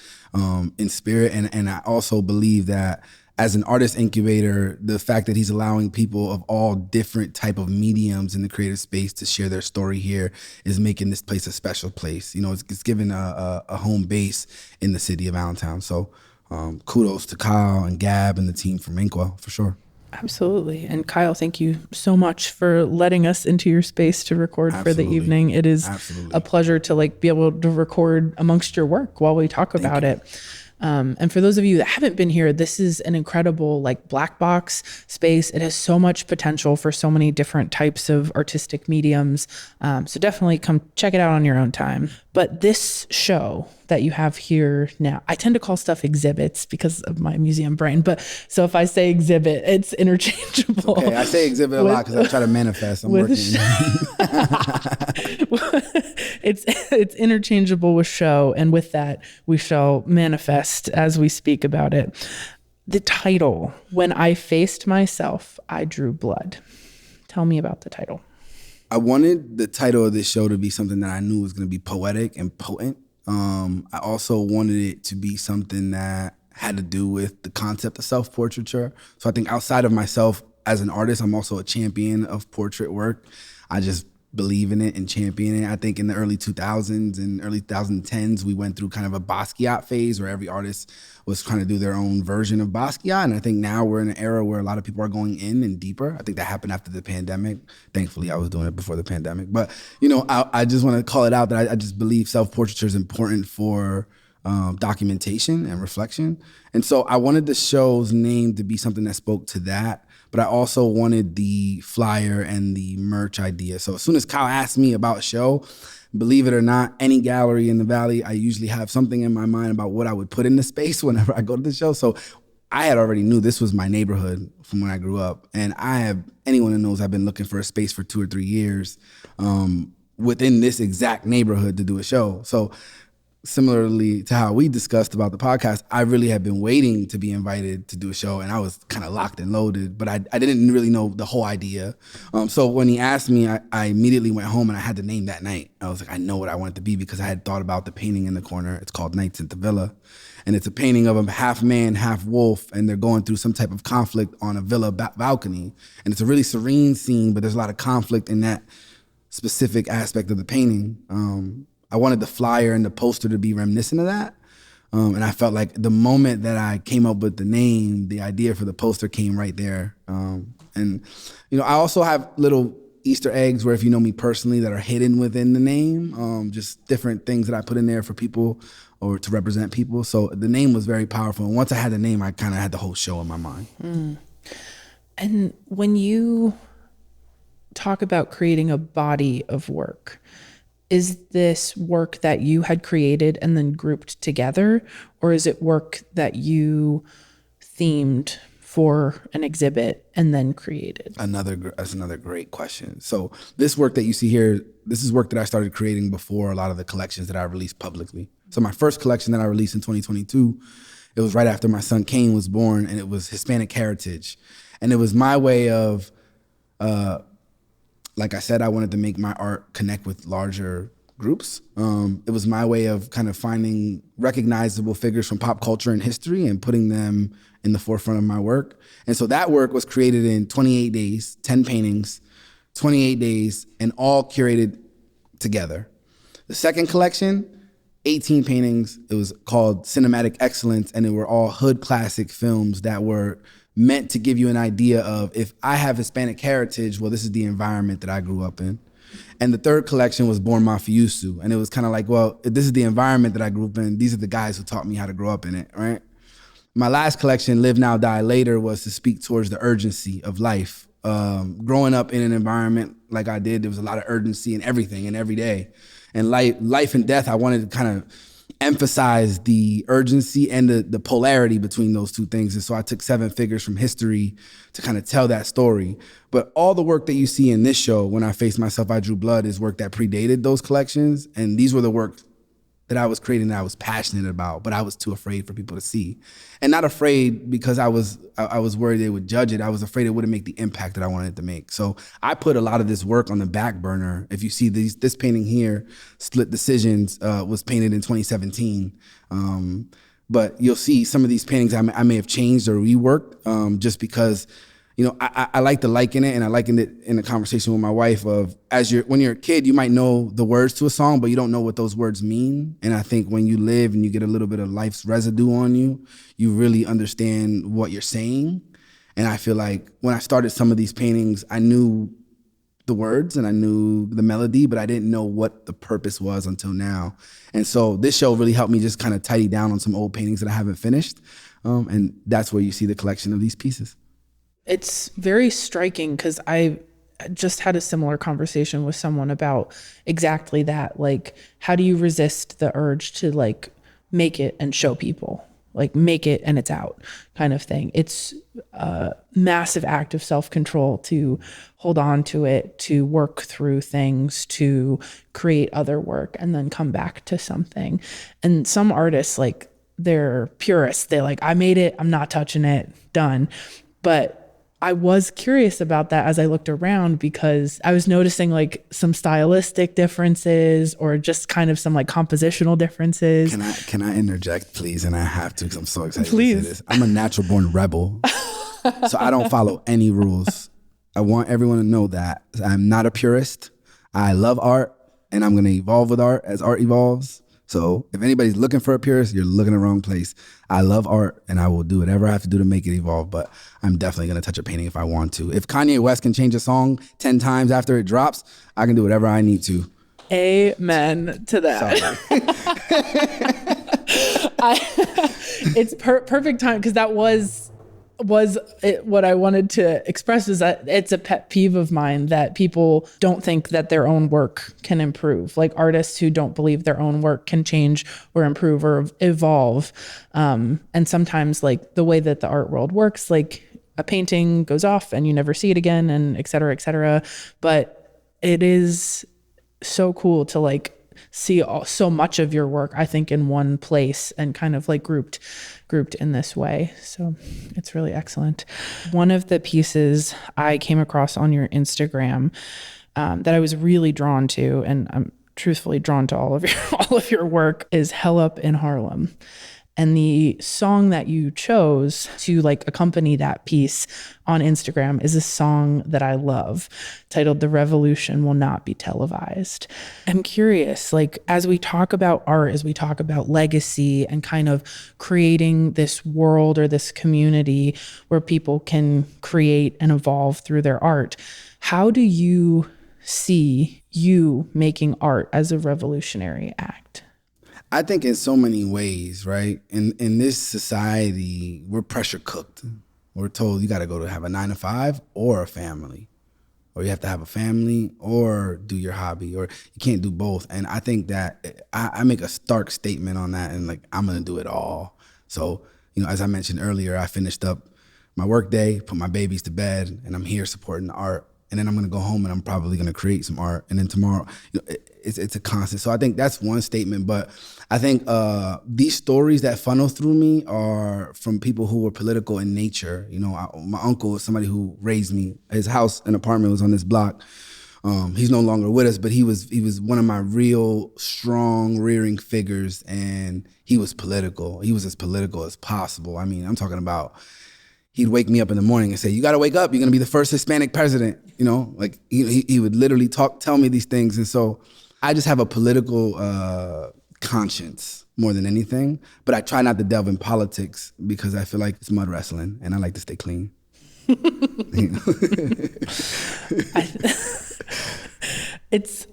in spirit. And I also believe that as an artist incubator, the fact that he's allowing people of all different type of mediums in the creative space to share their story here is making this place a special place. You know, it's given a home base in the city of Allentown. So kudos to Kyle and Gab and the team from Inkwell, for sure. Absolutely. And Kyle, thank you so much for letting us into your space to record for the evening. It is a pleasure to be able to record amongst your work while we talk about it. And for those of you that haven't been here, this is an incredible black box space. It has so much potential for so many different types of artistic mediums. So definitely come check it out on your own time. But this show that you have here now, I tend to call stuff exhibits because of my museum brain. But so if I say exhibit, it's interchangeable. Okay, I say exhibit a lot because I try to manifest. I'm working. It's interchangeable with show, and with that, we shall manifest as we speak about it. The title, When I Faced Myself, I Drew Blood. Tell me about the title. I wanted the title of this show to be something that I knew was going to be poetic and potent. I also wanted it to be something that had to do with the concept of self-portraiture. So I think outside of myself as an artist, I'm also a champion of portrait work. I just believe in it and champion it. I think in the early 2000s and early 2010s, we went through kind of a Basquiat phase where every artist was trying to do their own version of Basquiat. And I think now we're in an era where a lot of people are going in and deeper. I think that happened after the pandemic. Thankfully, I was doing it before the pandemic. But, you know, I just want to call it out that I just believe self-portraiture is important for documentation and reflection. And so I wanted the show's name to be something that spoke to that. But I also wanted the flyer and the merch idea. So as soon as Kyle asked me about a show, believe it or not, any gallery in the Valley, I usually have something in my mind about what I would put in the space whenever I go to the show. So I had already knew this was my neighborhood from when I grew up. And anyone who knows I've been looking for a space for 2 or 3 years within this exact neighborhood to do a show. So similarly to how we discussed about the podcast, I really had been waiting to be invited to do a show, and I was kind of locked and loaded, but I didn't really know the whole idea. So when he asked me, I immediately went home and I had to name that night. I was like, I know what I want it to be because I had thought about the painting in the corner. It's called Nights at the Villa. And it's a painting of a half man, half wolf, and they're going through some type of conflict on a villa balcony. And it's a really serene scene, but there's a lot of conflict in that specific aspect of the painting. I wanted the flyer and the poster to be reminiscent of that. And I felt like the moment that I came up with the name, the idea for the poster came right there. And, you know, I also have little Easter eggs where, if you know me personally, that are hidden within the name, just different things that I put in there for people or to represent people. So the name was very powerful. And once I had the name, I kind of had the whole show in my mind. And when you talk about creating a body of work, is this work that you had created and then grouped together, or is it work that you themed for an exhibit and then created? That's another great question. So this work that you see here, this is work that I started creating before a lot of the collections that I released publicly. So my first collection that I released in 2022, it was right after my son Kane was born, and it was Hispanic heritage. And it was my way of, like I said, I wanted to make my art connect with larger groups. It was my way of kind of finding recognizable figures from pop culture and history and putting them in the forefront of my work. And so that work was created in 28 days, 10 paintings, 28 days, and all curated together. The second collection, 18 paintings. It was called Cinematic Excellence, and they were all hood classic films that were meant to give you an idea of, if I have Hispanic heritage, well, this is the environment that I grew up in. And the third collection was Born Mafioso, and it was kind of like, well, if this is the environment that I grew up in, these are the guys who taught me how to grow up in it, right? My last collection, Live Now, Die Later, was to speak towards the urgency of life. Growing up in an environment like I did, there was a lot of urgency in everything and every day. And life and death, I wanted to kind of emphasize the urgency and the polarity between those two things. And so I took 7 figures from history to kind of tell that story. But all the work that you see in this show, When I Faced Myself, I Drew Blood, is work that predated those collections. And these were the work that I was creating that I was passionate about, but I was too afraid for people to see. And not afraid because I was worried they would judge it. I was afraid it wouldn't make the impact that I wanted it to make. So I put a lot of this work on the back burner. If you see this painting here, Split Decisions, was painted in 2017. But you'll see some of these paintings I may have changed or reworked just because, you know, I like to liken it, and I likened it in a conversation with my wife of when you're a kid, you might know the words to a song, but you don't know what those words mean. And I think when you live and you get a little bit of life's residue on you, you really understand what you're saying. And I feel like when I started some of these paintings, I knew the words and I knew the melody, but I didn't know what the purpose was until now. And so this show really helped me just kind of tidy down on some old paintings that I haven't finished. And that's where you see the collection of these pieces. It's very striking because I just had a similar conversation with someone about exactly that. Like, how do you resist the urge to like make it and show people, like make it and it's out kind of thing? It's a massive act of self-control to hold on to it, to work through things, to create other work and then come back to something. And some artists, like, they're purists. They're like, I made it, I'm not touching it, done. But I was curious about that as I looked around because I was noticing like some stylistic differences or just kind of some like compositional differences. Can I interject, please? And I have to because I'm so excited Please. to say this. I'm a natural born rebel, so I don't follow any rules. I want everyone to know that I'm not a purist. I love art, and I'm going to evolve with art as art evolves. So if anybody's looking for a purist, you're looking in the wrong place. I love art and I will do whatever I have to do to make it evolve, but I'm definitely gonna touch a painting if I want to. If Kanye West can change a song 10 times after it drops, I can do whatever I need to. Amen to that. It's perfect time because that was what I wanted to express is that it's a pet peeve of mine that people don't think that their own work can improve. Like artists who don't believe their own work can change or improve or evolve. And sometimes like the way that the art world works, like a painting goes off and you never see it again and et cetera, et cetera. But it is so cool to like see so much of your work, I think, in one place and kind of like grouped in this way. So it's really excellent. One of the pieces I came across on your Instagram that I was really drawn to, and I'm truthfully drawn to all of your work, is Hell Up in Harlem. And the song that you chose to like accompany that piece on Instagram is a song that I love, titled The Revolution Will Not Be Televised. I'm curious, like as we talk about art, as we talk about legacy and kind of creating this world or this community where people can create and evolve through their art, how do you see you making art as a revolutionary act? I think in so many ways, right? In this society, we're pressure cooked. We're told you got to go to have a 9-to-5 or a family, or you have to have a family or do your hobby, or you can't do both. And I think that I make a stark statement on that, and like I'm gonna do it all. So, you know, as I mentioned earlier, I finished up my work day, put my babies to bed, and I'm here supporting the art. And then I'm gonna go home and I'm probably gonna create some art. And then tomorrow, you know, it's a constant. So I think that's one statement. But I think these stories that funnel through me are from people who were political in nature. You know, my uncle is somebody who raised me. His house and apartment was on this block. He's no longer with us, but he was one of my real strong rearing figures, and he was political. He was as political as possible. I mean, I'm talking about, he'd wake me up in the morning and say, "You got to wake up. You're going to be the first Hispanic president." You know, like he would literally tell me these things. And so I just have a political conscience more than anything. But I try not to delve in politics because I feel like it's mud wrestling and I like to stay clean. You know? It's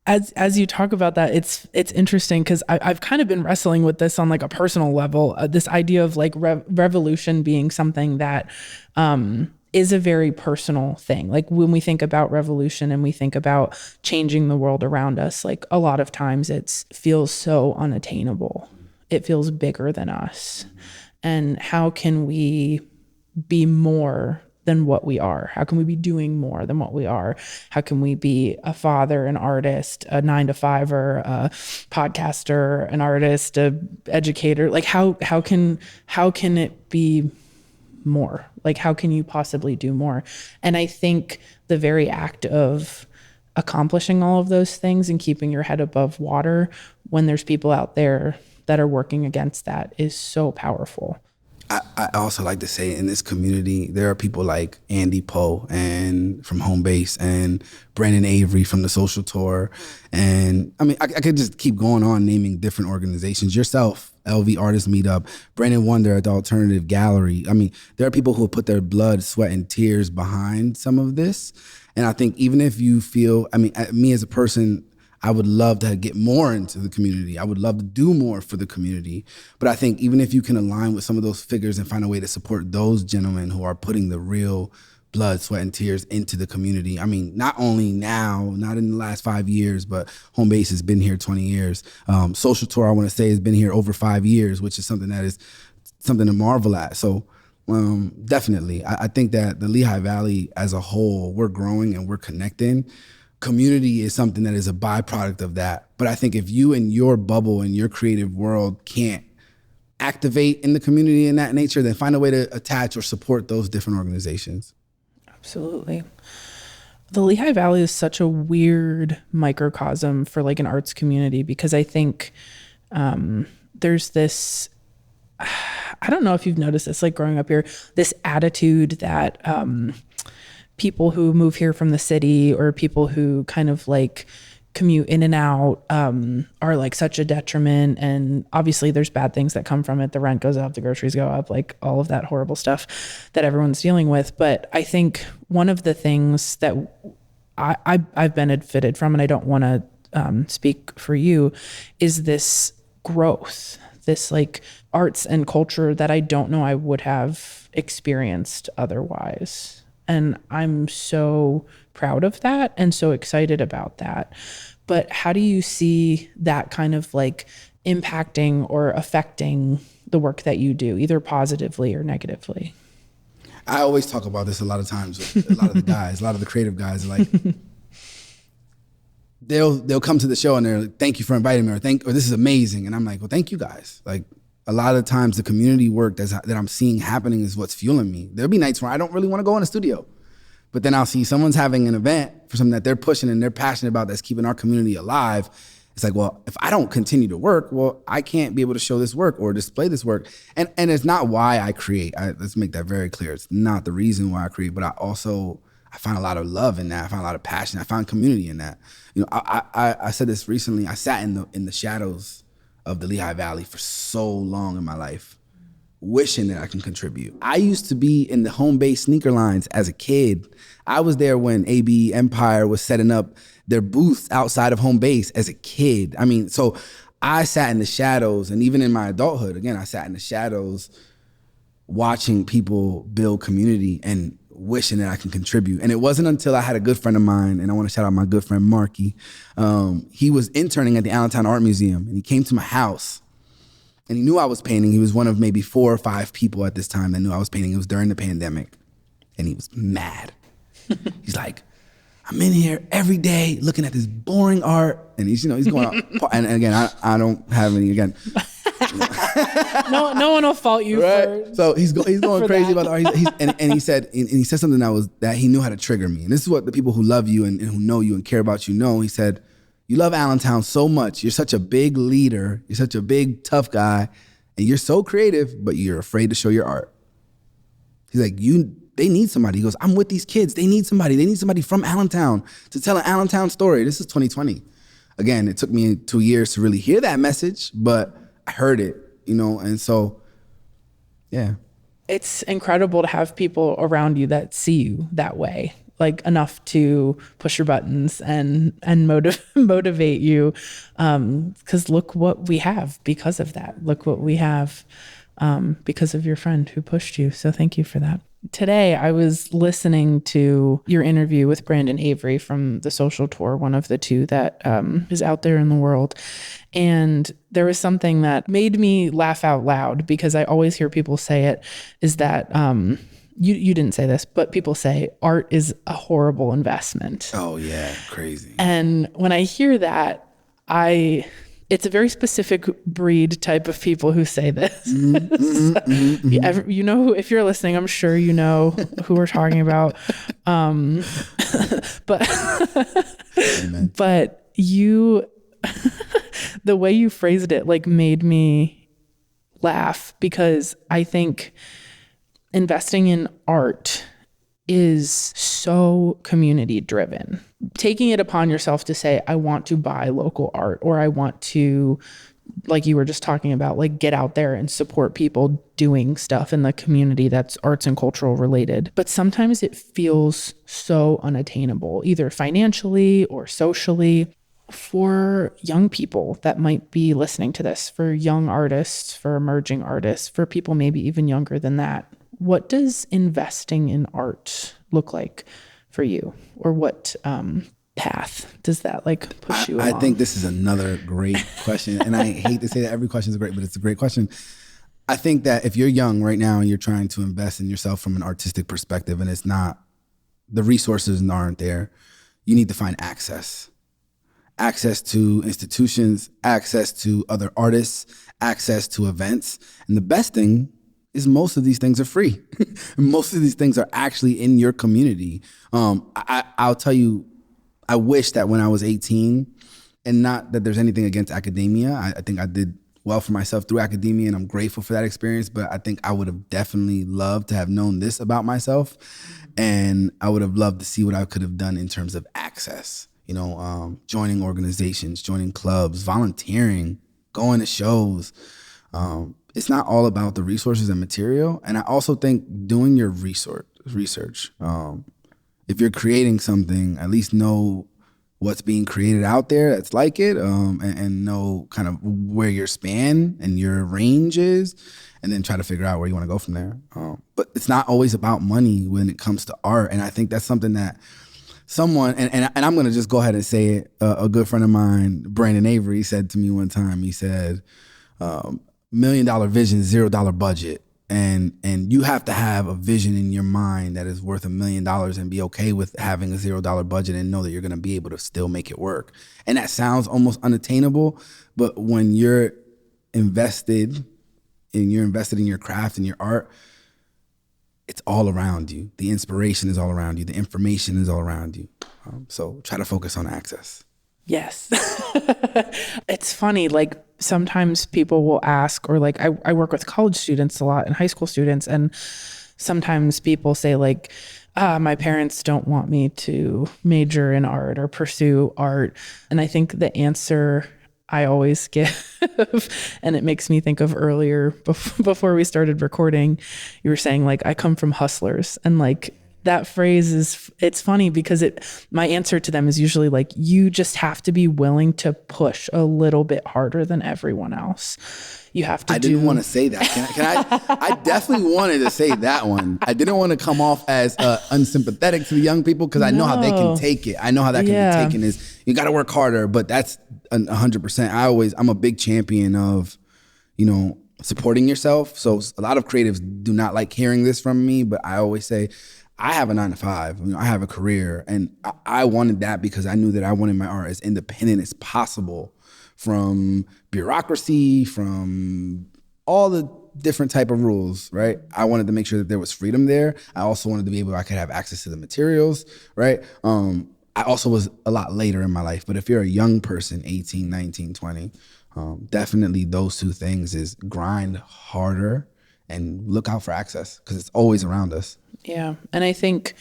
as you talk about that, it's interesting because I've kind of been wrestling with this on like a personal level, this idea of like revolution being something that is a very personal thing. Like when we think about revolution and we think about changing the world around us, like a lot of times it feels so unattainable. It feels bigger than us. And how can we be more than what we are? How can we be doing more than what we are? How can we be a father, an artist, a 9-to-5er, a podcaster, an artist, a educator? Like how can it be more? Like how can you possibly do more? And I think the very act of accomplishing all of those things and keeping your head above water when there's people out there that are working against that is so powerful. I also like to say in this community, there are people like Andy Poe and from Home Base and Brandon Avery from the Social Tour. And I mean, I could just keep going on naming different organizations. Yourself, LV Artist Meetup, Brandon Wonder at the Alternative Gallery. I mean, there are people who put their blood, sweat, and tears behind some of this. And I think even if you feel, I mean, me as a person, I would love to get more into the community. I would love to do more for the community. But I think even if you can align with some of those figures and find a way to support those gentlemen who are putting the real blood, sweat, and tears into the community. I mean, not only now, not in the last 5 years, but Home Base has been here 20 years. Social Tour, I want to say, has been here over 5 years, which is something to marvel at. So definitely, I think that the Lehigh Valley as a whole, we're growing and we're connecting. Community is something that is a byproduct of that. But I think if you in your bubble, in your creative world, can't activate in the community in that nature, then find a way to attach or support those different organizations. Absolutely. The Lehigh Valley is such a weird microcosm for like an arts community because I think there's this, I don't know if you've noticed this, like growing up here, this attitude that people who move here from the city or people who kind of like commute in and out are like such a detriment. And obviously there's bad things that come from it. The rent goes up, the groceries go up, like all of that horrible stuff that everyone's dealing with. But I think one of the things that I've benefited from, and I don't want to speak for you, is this growth, this like arts and culture that I don't know I would have experienced otherwise. And I'm so proud of that and so excited about that. But how do you see that kind of like impacting or affecting the work that you do, either positively or negatively? I always talk about this a lot of times with a lot of the guys, a lot of the creative guys, like they'll come to the show and they're like, thank you for inviting me, or this is amazing. And I'm like, well, thank you guys. Like a lot of the times the community work that I'm seeing happening is what's fueling me. There'll be nights where I don't really want to go in the studio, but then I'll see someone's having an event for something that they're pushing and they're passionate about that's keeping our community alive. It's like, well, if I don't continue to work, well, I can't be able to show this work or display this work. And it's not why I create. Let's make that very clear. It's not the reason why I create, but I find a lot of love in that. I find a lot of passion. I find community in that. You know, I said this recently. I sat in the shadows of the Lehigh Valley for so long in my life, wishing that I can contribute. I used to be in the Home Base sneaker lines as a kid. I was there when AB Empire was setting up their booths outside of Home Base as a kid. I mean, so I sat in the shadows, and even in my adulthood, again, I sat in the shadows watching people build community and wishing that I can contribute. And it wasn't until I had a good friend of mine, and I want to shout out my good friend Marky. He was interning at the Allentown Art Museum, and he came to my house, and he knew I was painting. He was one of maybe 4 or 5 people at this time that knew I was painting. It was during the pandemic, and he was mad. He's like, I'm in here every day looking at this boring art, and he's going out. And again, I don't have any, again. No one will fault you right? So he's going crazy about the art. And he said something that he knew how to trigger me. And this is what the people who love you and who know you and care about you know. He said, you love Allentown so much. You're such a big leader. You're such a big, tough guy. And you're so creative, but you're afraid to show your art. He's like, they need somebody. He goes, I'm with these kids. They need somebody. They need somebody from Allentown to tell an Allentown story. This is 2020. Again, it took me 2 years to really hear that message, but I heard it, and so, yeah. It's incredible to have people around you that see you that way, like enough to push your buttons and motivate you. 'Cause look what we have because of that. Look what we have because of your friend who pushed you. So thank you for that. today I was listening to your interview with Brandon Avery from the Social Tour, one of the two that is out there in the world. And there was something that made me laugh out loud, because I always hear people say it, is that you didn't say this, but people say art is a horrible investment. Oh yeah, crazy. And when I hear that, it's a very specific breed type of people who say this. You know, if you're listening, I'm sure you know who we're talking about. But Amen. but you, the way you phrased it, like, made me laugh, because I think investing in art is so community driven. Taking it upon yourself to say, I want to buy local art, or I want to, like you were just talking about, like, get out there and support people doing stuff in the community that's arts and cultural related. But sometimes it feels so unattainable, either financially or socially, for young people that might be listening to this, for young artists, for emerging artists, for people maybe even younger than that. What does investing in art look like for you? Or what path does that, like, push you along? I think this is another great question. And I hate to say that every question is great, but it's a great question. I think that if you're young right now and you're trying to invest in yourself from an artistic perspective, and it's not, the resources aren't there, you need to find access. Access to institutions, access to other artists, access to events. And the best thing is most of these things are free. Most of these things are actually in your community. I'll tell you, I wish that when I was 18, and not that there's anything against academia, I think I did well for myself through academia, and I'm grateful for that experience, but I think I would have definitely loved to have known this about myself, and I would have loved to see what I could have done in terms of access. You know, joining organizations, joining clubs, volunteering, going to shows. It's not all about the resources and material. And I also think doing your research. If you're creating something, at least know what's being created out there that's like it, and know kind of where your span and your range is, and then try to figure out where you want to go from there. But it's not always about money when it comes to art. And I think that's something that someone, and I'm going to just go ahead and say it, a good friend of mine, Brandon Avery, said to me one time, he said, $1 million vision, $0 budget. And you have to have a vision in your mind that is worth $1 million and be okay with having a $0 budget and know that you're going to be able to still make it work. And that sounds almost unattainable, but when you're invested in your craft and your art, it's all around you. The inspiration is all around you. The information is all around you. So try to focus on access. Yes. It's funny, like, sometimes people will ask, or like, I work with college students a lot and high school students, and sometimes people say, like, my parents don't want me to major in art or pursue art. And I think the answer I always give, and it makes me think of earlier before we started recording, you were saying, like, I come from hustlers, and like, that phrase it's funny because my answer to them is usually like, you just have to be willing to push a little bit harder than everyone else. You have to. I didn't want to say that. Can I definitely wanted to say that one. I didn't want to come off as unsympathetic to the young people, because I know how they can take it. I know how that can be taken is, you got to work harder, but that's 100%. I'm a big champion of, supporting yourself. So a lot of creatives do not like hearing this from me, but I always say, I have a 9-to-5. I have a career, and I wanted that because I knew that I wanted my art as independent as possible from bureaucracy, from all the different type of rules, right? I wanted to make sure that there was freedom there. I also wanted to be able, I could have access to the materials, right? I also was a lot later in my life, but if you're a young person, 18, 19, 20, definitely those two things is grind harder and look out for access, because it's always around us. Yeah. And I think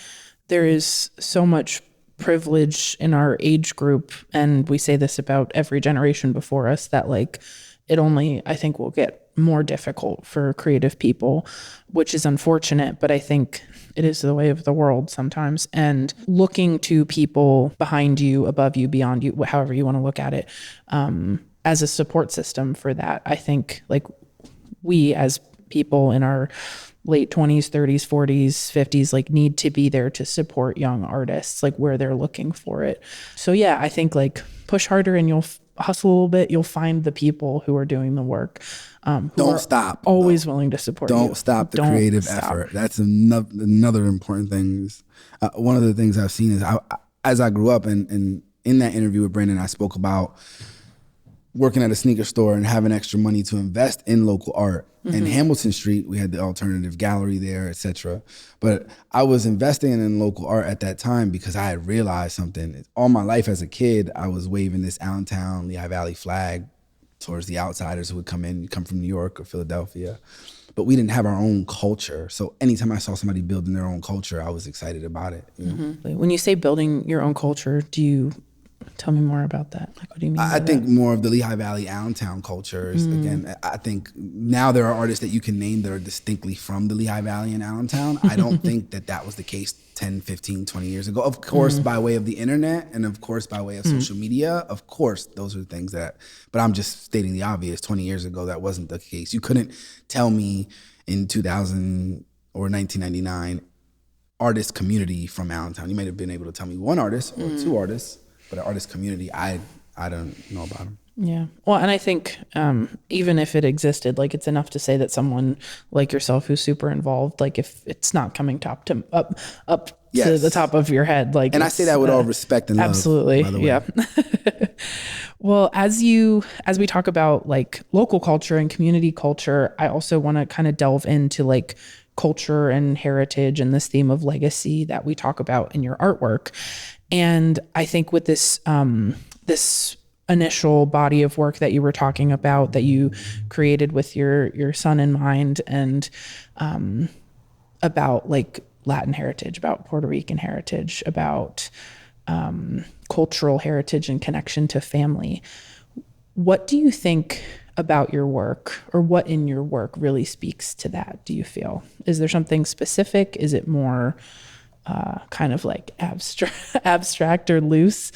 there is so much privilege in our age group, and we say this about every generation before us, that like, it only, I think, will get more difficult for creative people, which is unfortunate, but I think it is the way of the world sometimes. And looking to people behind you, above you, beyond you, however you want to look at it, as a support system for that, I think, like, we as people in our late 20s, 30s, 40s, 50s, like need to be there to support young artists, like where they're looking for it. So yeah, I think like push harder and you'll hustle a little bit. You'll find the people who are doing the work. Who Don't are stop. Always willing to support you. Don't stop the creative effort. That's another important thing. One of the things I've seen is as I grew up and in that interview with Brandon, I spoke about working at a sneaker store and having extra money to invest in local art. In Hamilton Street, we had the alternative gallery there, etc. But I was investing in local art at that time because I had realized something. All my life as a kid, I was waving this Allentown, Lehigh Valley flag towards the outsiders who would come from New York or Philadelphia. But we didn't have our own culture. So anytime I saw somebody building their own culture, I was excited about it. You know? When you say building your own culture, do you tell me more about that? Like, what do you mean? I think more of the Lehigh Valley, Allentown culture is, again, I think now there are artists that you can name that are distinctly from the Lehigh Valley and Allentown. I don't think that was the case 10, 15, 20 years ago. Of course, by way of the internet and of course, by way of social media, of course, those are things but I'm just stating the obvious. 20 years ago, that wasn't the case. You couldn't tell me in 2000 or 1999 artist community from Allentown. You might have been able to tell me one artist or two artists, but an artist community, I don't know about them. Yeah. Well, and I think even if it existed, like it's enough to say that someone like yourself who's super involved, like if it's not coming up to the top of your head, like, and I say that with all respect and love. Absolutely. By the way. Yeah. Well, as we talk about like local culture and community culture, I also want to kind of delve into like culture and heritage and this theme of legacy that we talk about in your artwork. And I think with this initial body of work that you were talking about, that you created with your son in mind, and about like Latin heritage, about Puerto Rican heritage, about cultural heritage and connection to family. What do you think about your work, or what in your work really speaks to that, do you feel? Is there something specific? Is it more kind of like abstract or loose?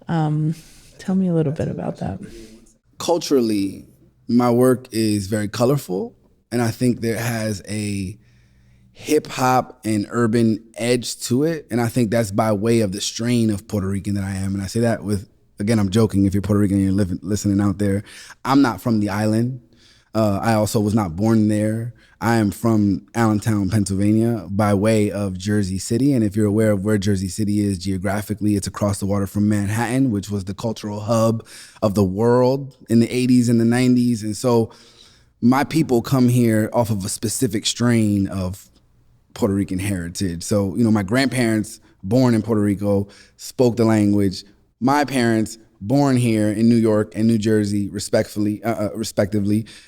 Tell me a little bit about that. Culturally, my work is very colorful, and I think there has a hip hop and urban edge to it. And I think that's by way of the strain of Puerto Rican that I am. And I say that with, again, I'm joking if you're Puerto Rican and you're listening out there. I'm not from the island. I also was not born there. I am from Allentown, Pennsylvania, by way of Jersey City. And if you're aware of where Jersey City is geographically, it's across the water from Manhattan, which was the cultural hub of the world in the 80s and the 90s. And so my people come here off of a specific strain of Puerto Rican heritage. So, my grandparents, born in Puerto Rico, spoke the language. My parents, born here in New York and New Jersey, respectively,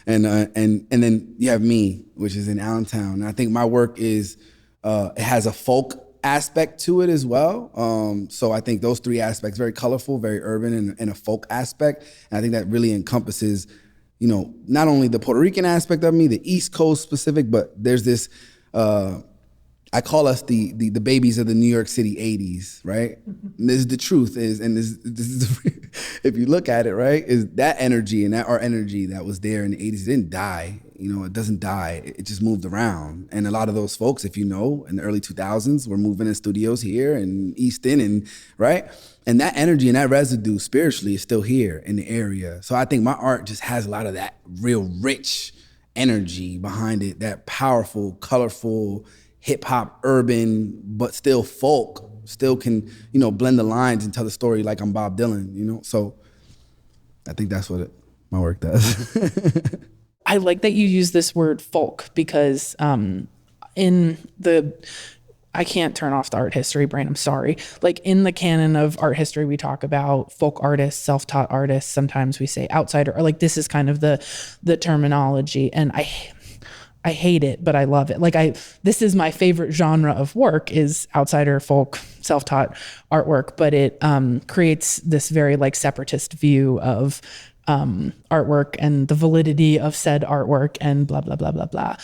and then you have me, which is in Allentown. And I think my work it has a folk aspect to it as well. So I think those three aspects, very colorful, very urban, and a folk aspect. And I think that really encompasses, not only the Puerto Rican aspect of me, the East Coast specific, but there's this. I call us the babies of the New York City 80s, right? And this is the truth and this is if you look at it, right, is that energy and that art energy that was there in the 80s, it didn't die. It doesn't die. It just moved around. And a lot of those folks, if in the early 2000s, were moving in studios here in Easton, and right? And that energy and that residue spiritually is still here in the area. So I think my art just has a lot of that real rich energy behind it, that powerful, colorful, hip hop, urban, but still folk, still can, blend the lines and tell the story like I'm Bob Dylan, So I think that's what my work does. I like that you use this word folk because I can't turn off the art history brain, I'm sorry. Like in the canon of art history, we talk about folk artists, self-taught artists. Sometimes we say outsider, or like this is kind of the terminology. And I hate it, but I love it. Like this is my favorite genre of work is outsider, folk, self-taught artwork, but it creates this very like separatist view of artwork and the validity of said artwork and blah, blah, blah, blah, blah.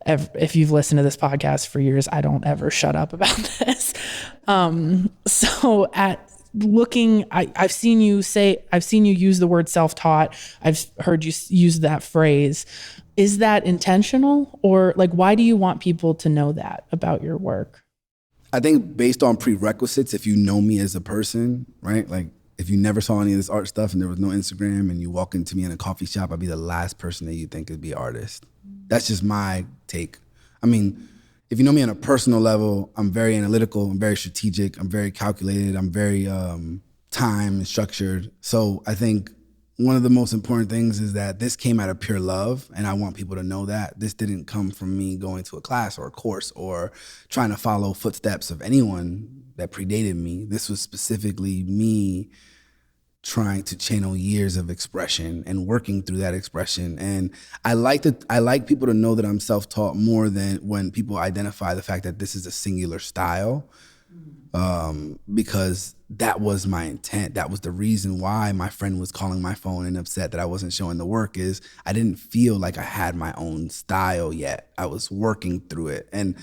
If you've listened to this podcast for years, I don't ever shut up about this. So I've seen you use the word self-taught. I've heard you use that phrase. Is that intentional, or like, why do you want people to know that about your work? I think based on prerequisites, if you know me as a person, right? Like if you never saw any of this art stuff and there was no Instagram and you walk into me in a coffee shop, I'd be the last person that you think would be an artist. That's just my take. I mean, if you know me on a personal level, I'm very analytical, I'm very strategic, I'm very calculated, I'm very time and structured. So I think one of the most important things is that this came out of pure love, and I want people to know that. This didn't come from me going to a class or a course or trying to follow footsteps of anyone that predated me. This was specifically me trying to channel years of expression and working through that expression. And I like people to know that I'm self-taught more than when people identify the fact that this is a singular style, because that was my intent. That was the reason why my friend was calling my phone and upset that I wasn't showing the work, is I didn't feel like I had my own style yet. I was working through it. And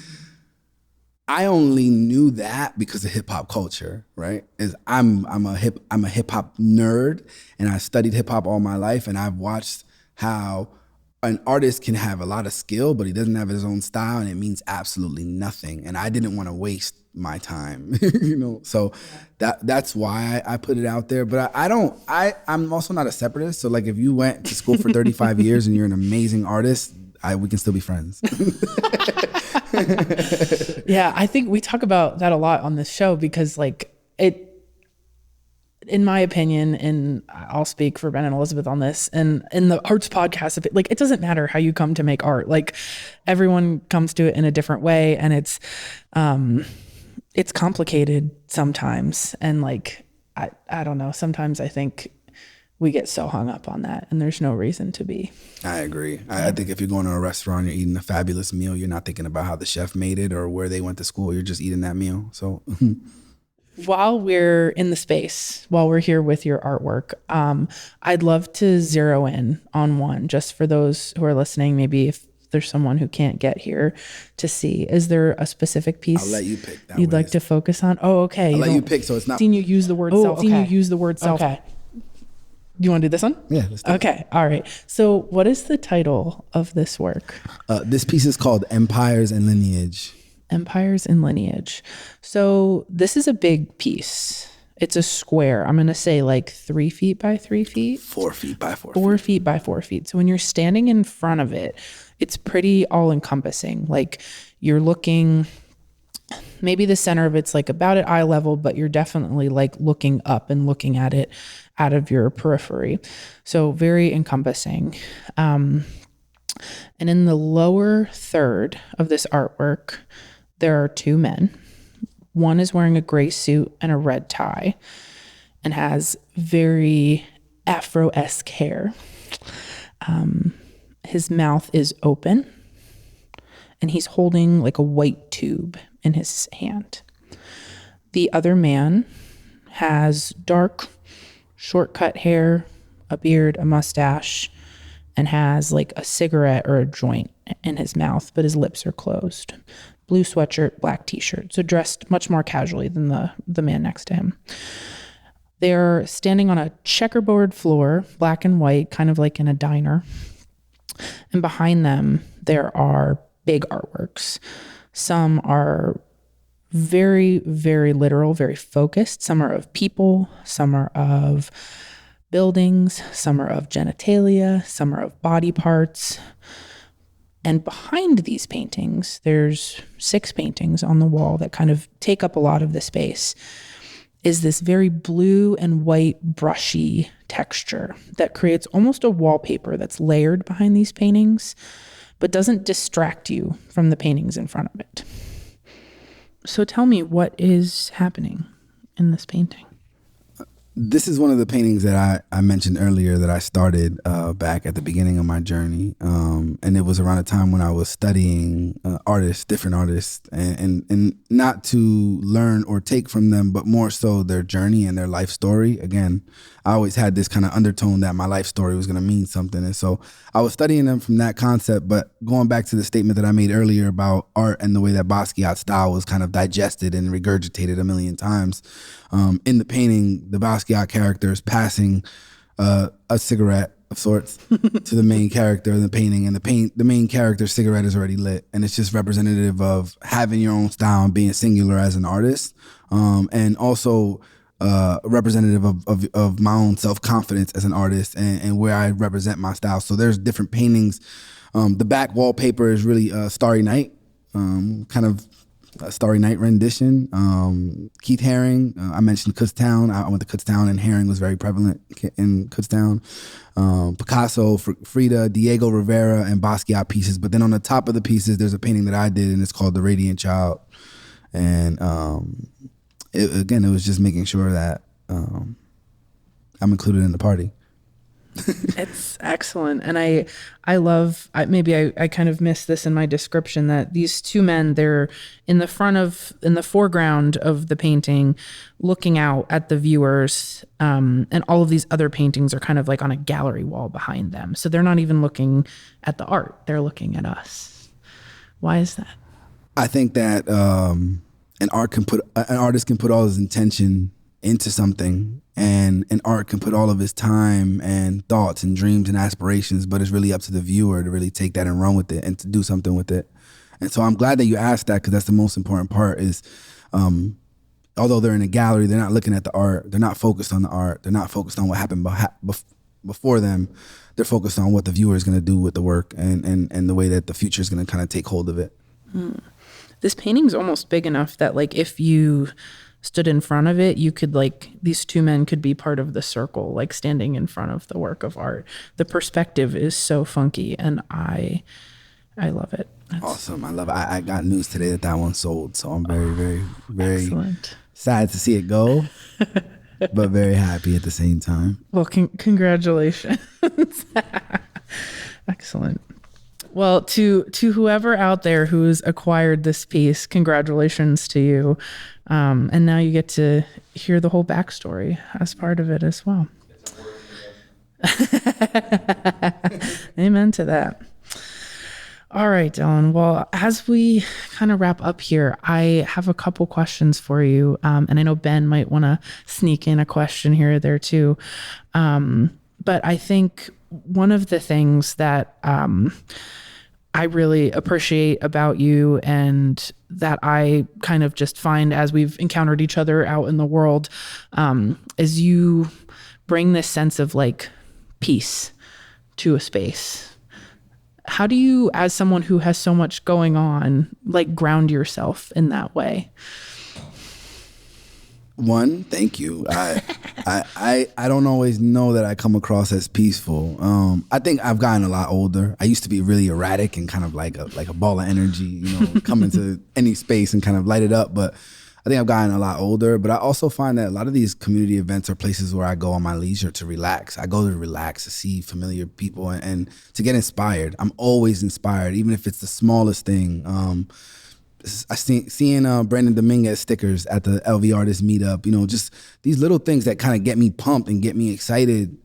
I only knew that because of hip hop culture, right? I'm a hip hop nerd, and I studied hip hop all my life, and I've watched how an artist can have a lot of skill, but he doesn't have his own style, and it means absolutely nothing. And I didn't want to waste my time, So that's why I put it out there. But I'm also not a separatist. So like, if you went to school for 35 years and you're an amazing artist, we can still be friends. Yeah, I think we talk about that a lot on this show, because like in my opinion, and I'll speak for Ben and Elizabeth on this, and in the arts podcast, it doesn't matter how you come to make art. Like, everyone comes to it in a different way, and it's complicated sometimes. And like, I don't know, sometimes I think we get so hung up on that, and there's no reason to be. I agree. I think if you're going to a restaurant, you're eating a fabulous meal, you're not thinking about how the chef made it or where they went to school. You're just eating that meal. So while we're in the space, while we're here with your artwork, I'd love to zero in on one, just for those who are listening. Maybe if there's someone who can't get here to see, is there a specific piece I'll let you pick that you'd like to focus on? Oh, okay. I'll let you pick, so it's not. Seen you use the word self. Okay. Seen you use the word self. Okay. Do you want to do this one? Yeah, let's do it. Okay. All right. So what is the title of this work? This piece is called Empires and Lineage. Empires and Lineage. So this is a big piece. It's a square. I'm going to say like 3 feet by 3 feet. 4 feet by 4 feet. 4 feet by 4 feet. So when you're standing in front of it, it's pretty all encompassing. Like, you're looking, maybe the center of it's like about at eye level, but you're definitely like looking up and looking at it out of your periphery. So very encompassing. And in the lower third of this artwork, there are 2 men. One is wearing a gray suit and a red tie and has very Afro-esque hair. His mouth is open, and he's holding like a white tube in his hand. The other man has dark, short-cut hair, a beard, a mustache, and has like a cigarette or a joint in his mouth, but his lips are closed. Blue sweatshirt, black t-shirt, so dressed much more casually than the man next to him. They're standing on a checkerboard floor, black and white, kind of like in a diner. And behind them, there are big artworks. Some are very, very literal, very focused. Some are of people, some are of buildings, some are of genitalia, some are of body parts. And behind these paintings, there's 6 paintings on the wall that kind of take up a lot of the space, is this very blue and white brushy texture that creates almost a wallpaper that's layered behind these paintings, but doesn't distract you from the paintings in front of it. So tell me, what is happening in this painting? This is one of the paintings that I mentioned earlier that I started back at the beginning of my journey. And it was around a time when I was studying different artists, and not to learn or take from them, but more so their journey and their life story. Again, I always had this kind of undertone that my life story was going to mean something. And so I was studying them from that concept, but going back to the statement that I made earlier about art and the way that Basquiat's style was kind of digested and regurgitated a million times. In the painting, the Basquiat character is passing a cigarette of sorts to the main character in the painting, and the main character's cigarette is already lit, and it's just representative of having your own style and being singular as an artist, and also representative of my own self-confidence as an artist and where I represent my style. So there's different paintings. The back wallpaper is really Starry Night, kind of a Starry Night rendition. Keith Haring, I mentioned Kutztown. I went to Kutztown, and Haring was very prevalent in Kutztown. Picasso, Frida, Diego Rivera, and Basquiat pieces. But then on the top of the pieces, there's a painting that I did, and it's called The Radiant Child. And it was just making sure that I'm included in the party. It's excellent. And I love, maybe I kind of missed this in my description, that these two men, they're in the foreground of the painting, looking out at the viewers. And all of these other paintings are kind of like on a gallery wall behind them. So they're not even looking at the art. They're looking at us. Why is that? I think that an artist can put all his intention into something, and an art can put all of his time and thoughts and dreams and aspirations, but it's really up to the viewer to really take that and run with it and to do something with it. And so I'm glad that you asked that, because that's the most important part is, although they're in a gallery, they're not looking at the art. They're not focused on the art. They're not focused on what happened before them. They're focused on what the viewer is going to do with the work and the way that the future is going to kind of take hold of it. This painting's almost big enough that, like, if you stood in front of it, you could, like, these two men could be part of the circle, like standing in front of the work of art. The perspective is so funky, and I love it. That's awesome. I love it. I got news today that one sold, so I'm very, very, very excellent. Sad to see it go, but very happy at the same time. Well, congratulations. Excellent. Well, to whoever out there who's acquired this piece, congratulations to you. And now you get to hear the whole backstory as part of it as well. Amen to that. All right, Dylan. Well, as we kind of wrap up here, I have a couple questions for you. And I know Ben might want to sneak in a question here or there too. But I think one of the things that I really appreciate about you, and that I kind of just find as we've encountered each other out in the world, is you bring this sense of, like, peace to a space. How do you, as someone who has so much going on, like, ground yourself in that way? One, thank you. I don't always know that I come across as peaceful. I think I've gotten a lot older. I used to be really erratic and kind of like a ball of energy, come into any space and kind of light it up. But I think I've gotten a lot older. But I also find that a lot of these community events are places where I go on my leisure to relax. I go to relax, to see familiar people, and to get inspired. I'm always inspired, even if it's the smallest thing. I seeing Brandon Dominguez stickers at the LV Artist Meetup, just these little things that kind of get me pumped and get me excited.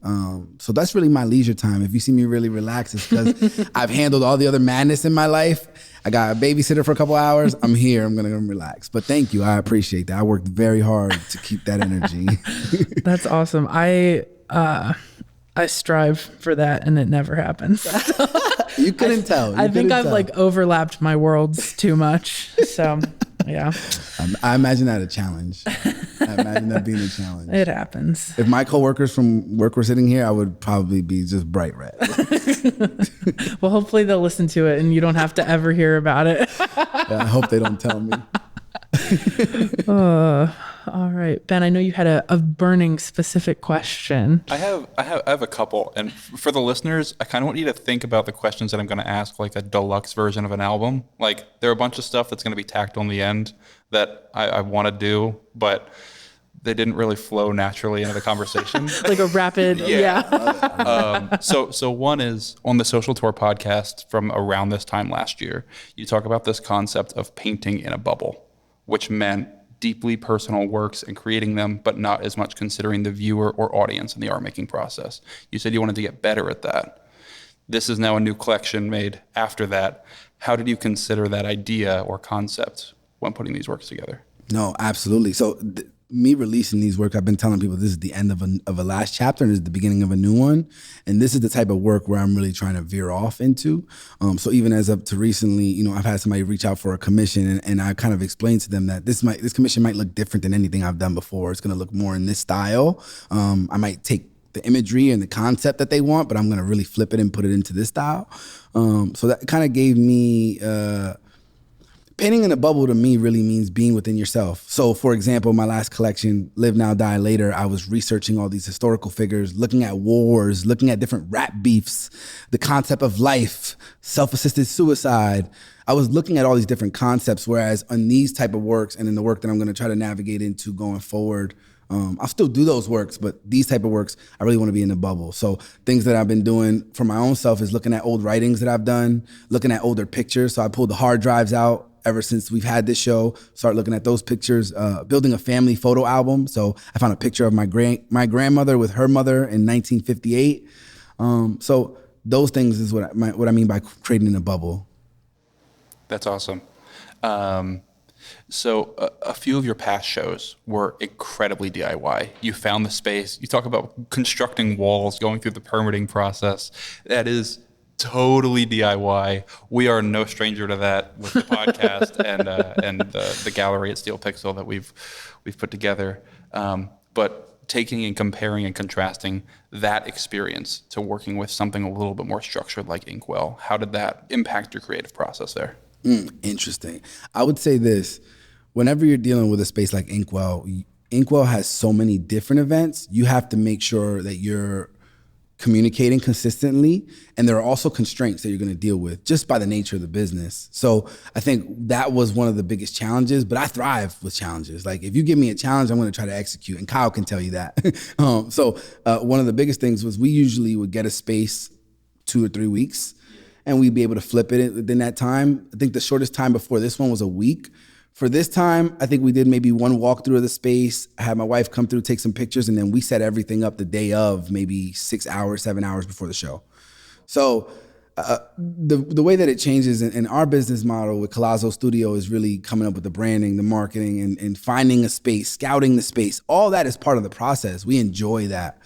So that's really my leisure time. If you see me really relax, it's because I've handled all the other madness in my life. I got a babysitter for a couple hours. I'm here. I'm going to relax. But thank you. I appreciate that. I worked very hard to keep that energy. That's awesome. I strive for that, and it never happens. You couldn't tell. I think I've like overlapped my worlds too much. So, yeah. I imagine that a challenge. I imagine that being a challenge. It happens. If my coworkers from work were sitting here, I would probably be just bright red. Well, hopefully they'll listen to it and you don't have to ever hear about it. Yeah, I hope they don't tell me. All right, Ben, I know you had a burning specific question. I have a couple, and for the listeners, I kind of want you to think about the questions that I'm going to ask, like a deluxe version of an album. Like, there are a bunch of stuff that's going to be tacked on the end that I want to do, but they didn't really flow naturally into the conversation. Like a rapid, So one is on the Social Tour podcast from around this time last year, you talk about this concept of painting in a bubble, which meant deeply personal works and creating them, but not as much considering the viewer or audience in the art making process. You said you wanted to get better at that. This is now a new collection made after that. How did you consider that idea or concept when putting these works together? No, absolutely. So me releasing these work, I've been telling people this is the end of a last chapter and this is the beginning of a new one. And this is the type of work where I'm really trying to veer off into. So even as up to recently, you know, I've had somebody reach out for a commission and I kind of explained to them that this commission might look different than anything I've done before. It's going to look more in this style. I might take the imagery and the concept that they want, but I'm going to really flip it and put it into this style. So that kind of gave me, painting in a bubble to me really means being within yourself. So for example, my last collection, Live Now, Die Later, I was researching all these historical figures, looking at wars, looking at different rap beefs, the concept of life, self-assisted suicide. I was looking at all these different concepts, whereas on these type of works and in the work that I'm going to try to navigate into going forward, I'll still do those works, but these type of works, I really want to be in the bubble. So things that I've been doing for my own self is looking at old writings that I've done, looking at older pictures. So I pulled the hard drives out ever since we've had this show, start looking at those pictures, building a family photo album. So I found a picture of my grandmother with her mother in 1958. So those things is what I mean by creating in a bubble. That's awesome. So a few of your past shows were incredibly DIY. You found the space. You talk about constructing walls, going through the permitting process. That is totally DIY. We are no stranger to that with the podcast and the gallery at Steel Pixel that we've put together. But taking and comparing and contrasting that experience to working with something a little bit more structured like Inkwell, how did that impact your creative process there? Interesting. I would say this, whenever you're dealing with a space like Inkwell, Inkwell has so many different events, you have to make sure that you're communicating consistently, and there are also constraints that you're going to deal with just by the nature of the business. So I think that was one of the biggest challenges, but I thrive with challenges. Like if you give me a challenge, I'm going to try to execute, and Kyle can tell you that. So one of the biggest things was we usually would get a space 2 or 3 weeks, and we'd be able to flip it within that time. I think the shortest time before this one was a week. For this time, I think we did maybe one walkthrough of the space. I had my wife come through, take some pictures, and then we set everything up the day of, maybe 6 hours, 7 hours before the show. So the way that it changes in our business model with Collazo Studio is really coming up with the branding, the marketing, and finding a space, scouting the space. All that is part of the process. We enjoy that.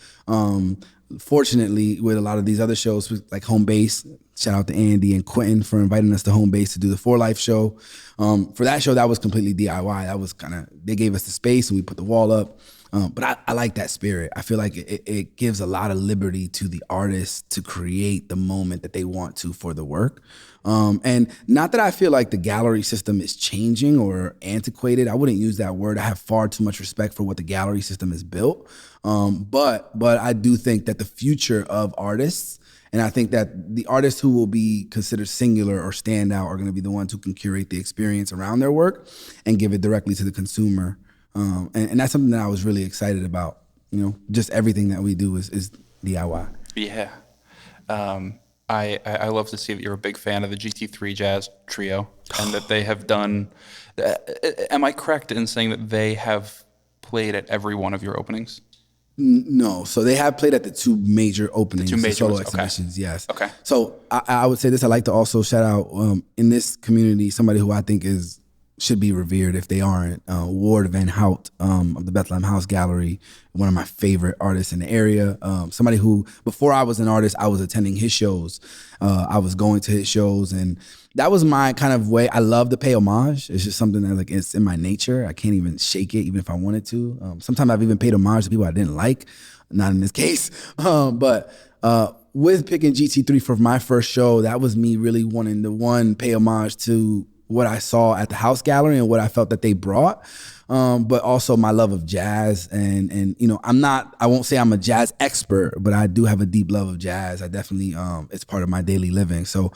Fortunately, with a lot of these other shows, like Home Base, shout out to Andy and Quentin for inviting us to Home Base to do the For Life show. For that show, that was completely DIY. That was they gave us the space and we put the wall up. But I like that spirit. I feel like it gives a lot of liberty to the artist to create the moment that they want to for the work. And not that I feel like the gallery system is changing or antiquated. I wouldn't use that word. I have far too much respect for what the gallery system has built. But I do think that the future of artists, and I think that the artists who will be considered singular or standout are going to be the ones who can curate the experience around their work and give it directly to the consumer. And that's something that I was really excited about. You know, just everything that we do is DIY. Yeah. I love to see that you're a big fan of the GT3 Jazz Trio and that they have done, am I correct in saying that they have played at every one of your openings? No, so they have played at the 2 major openings, the solo exhibitions, okay. Yes. Okay. So I would say this, I'd like to also shout out in this community, somebody who I think should be revered if they aren't, Ward Van Hout of the Bethlehem House Gallery, one of my favorite artists in the area. Somebody who, before I was an artist, I was attending his shows. I was going to his shows, and that was my kind of way. I love to pay homage. It's just something that it's in my nature. I can't even shake it, even if I wanted to. Sometimes I've even paid homage to people I didn't like, not in this case. But with picking GT3 for my first show, that was me really wanting to, pay homage to what I saw at the House Gallery and what I felt that they brought, but also my love of jazz. And you know, I won't say I'm a jazz expert, but I do have a deep love of jazz. I definitely, it's part of my daily living. So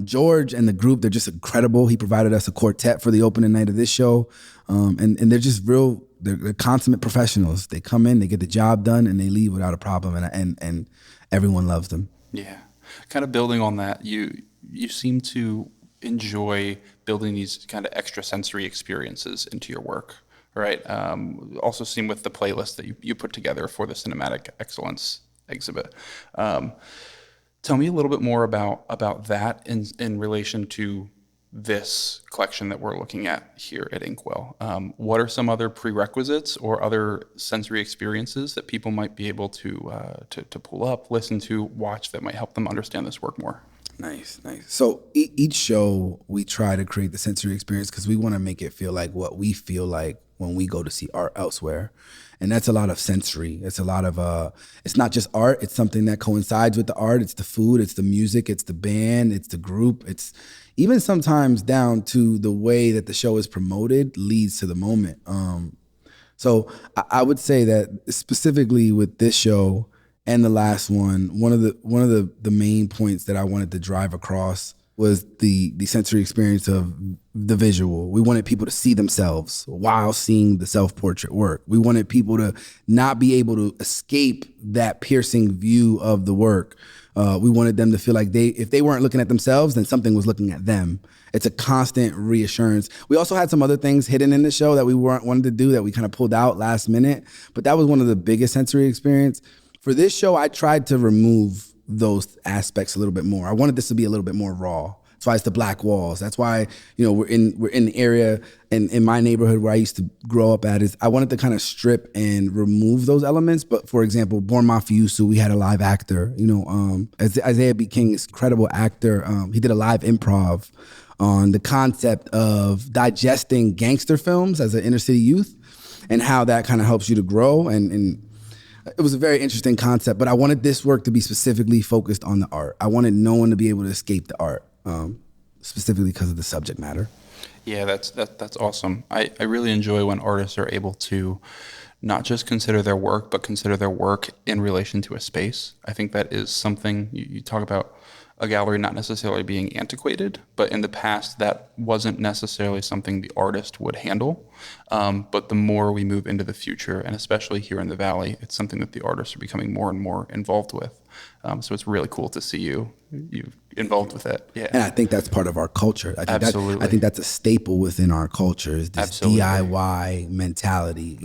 George and the group, they're just incredible. He provided us a quartet for the opening night of this show. And they're just real they're consummate professionals. They come in, they get the job done, and they leave without a problem, and everyone loves them. Yeah. Kind of building on that, you seem to enjoy building these kind of extrasensory experiences into your work, right? Also seen with the playlist that you put together for the Cinematic Excellence exhibit. Tell me a little bit more about that in relation to this collection that we're looking at here at Inkwell. What are some other prerequisites or other sensory experiences that people might be able to pull up, listen to, watch that might help them understand this work more? Nice. So each show we try to create the sensory experience because we want to make it feel like what we feel like when we go to see art elsewhere. And that's a lot of sensory. It's a lot of, it's not just art, it's something that coincides with the art. It's the food, it's the music, it's the band, it's the group. It's even sometimes down to the way that the show is promoted leads to the moment. So I would say that specifically with this show and the last one of the main points that I wanted to drive across was the sensory experience of the visual. We wanted people to see themselves while seeing the self-portrait work. We wanted people to not be able to escape that piercing view of the work. We wanted them to feel like if they weren't looking at themselves, then something was looking at them. It's a constant reassurance. We also had some other things hidden in the show that we wanted to do that we kind of pulled out last minute, but that was one of the biggest sensory experience. For this show, I tried to remove those aspects a little bit more. I wanted this to be a little bit more raw. That's why it's the black walls. That's why, we're in the area and in my neighborhood where I used to grow up at. Is I wanted to kind of strip and remove those elements. But for example, Born Mafioso, we had a live actor. Isaiah B. King is an incredible actor. He did a live improv on the concept of digesting gangster films as an inner city youth and how that kind of helps you to grow. And it was a very interesting concept, but I wanted this work to be specifically focused on the art. I wanted no one to be able to escape the art, specifically because of the subject matter. Yeah, that's awesome. I really enjoy when artists are able to not just consider their work, but consider their work in relation to a space. I think that is something you talk about a gallery not necessarily being antiquated, but in the past that wasn't necessarily something the artist would handle. But the more we move into the future, and especially here in the Valley, it's something that the artists are becoming more and more involved with. So it's really cool to see you involved with it. Yeah, and I think that's part of our culture. Absolutely. I think that's a staple within our culture is this Absolutely. DIY mentality.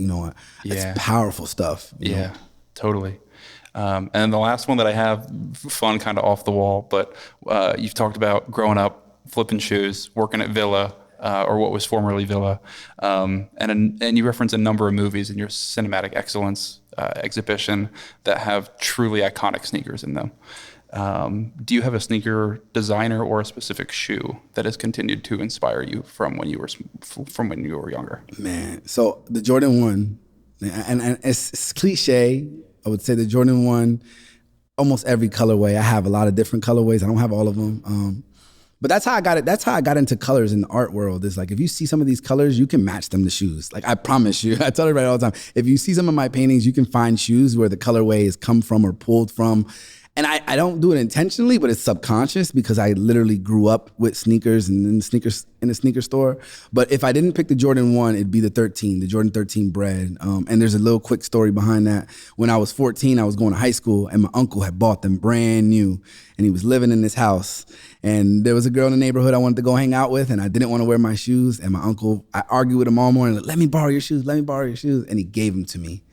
It's powerful stuff. Yeah, totally. And the last one that I have, fun, kind of off the wall, but you've talked about growing up, flipping shoes, working at Villa, or what was formerly Villa, and you reference a number of movies in your Cinematic Excellence exhibition that have truly iconic sneakers in them. Do you have a sneaker designer or a specific shoe that has continued to inspire you from when you were younger? Man, so the Jordan 1, and it's cliche. I would say the Jordan 1, almost every colorway. I have a lot of different colorways. I don't have all of them. But that's how I got it. That's how I got into colors in the art world. Is like, if you see some of these colors, you can match them to shoes. Like, I promise you, I tell everybody all the time, if you see some of my paintings, you can find shoes where the colorway has come from or pulled from. And I don't do it intentionally, but it's subconscious because I literally grew up with sneakers and in the sneaker store. But if I didn't pick the Jordan 1, it'd be the Jordan 13 Bread. And there's a little quick story behind that. When I was 14, I was going to high school and my uncle had bought them brand new and he was living in this house. And there was a girl in the neighborhood I wanted to go hang out with and I didn't want to wear my shoes. And my uncle, I argued with him all morning, like, let me borrow your shoes. And he gave them to me.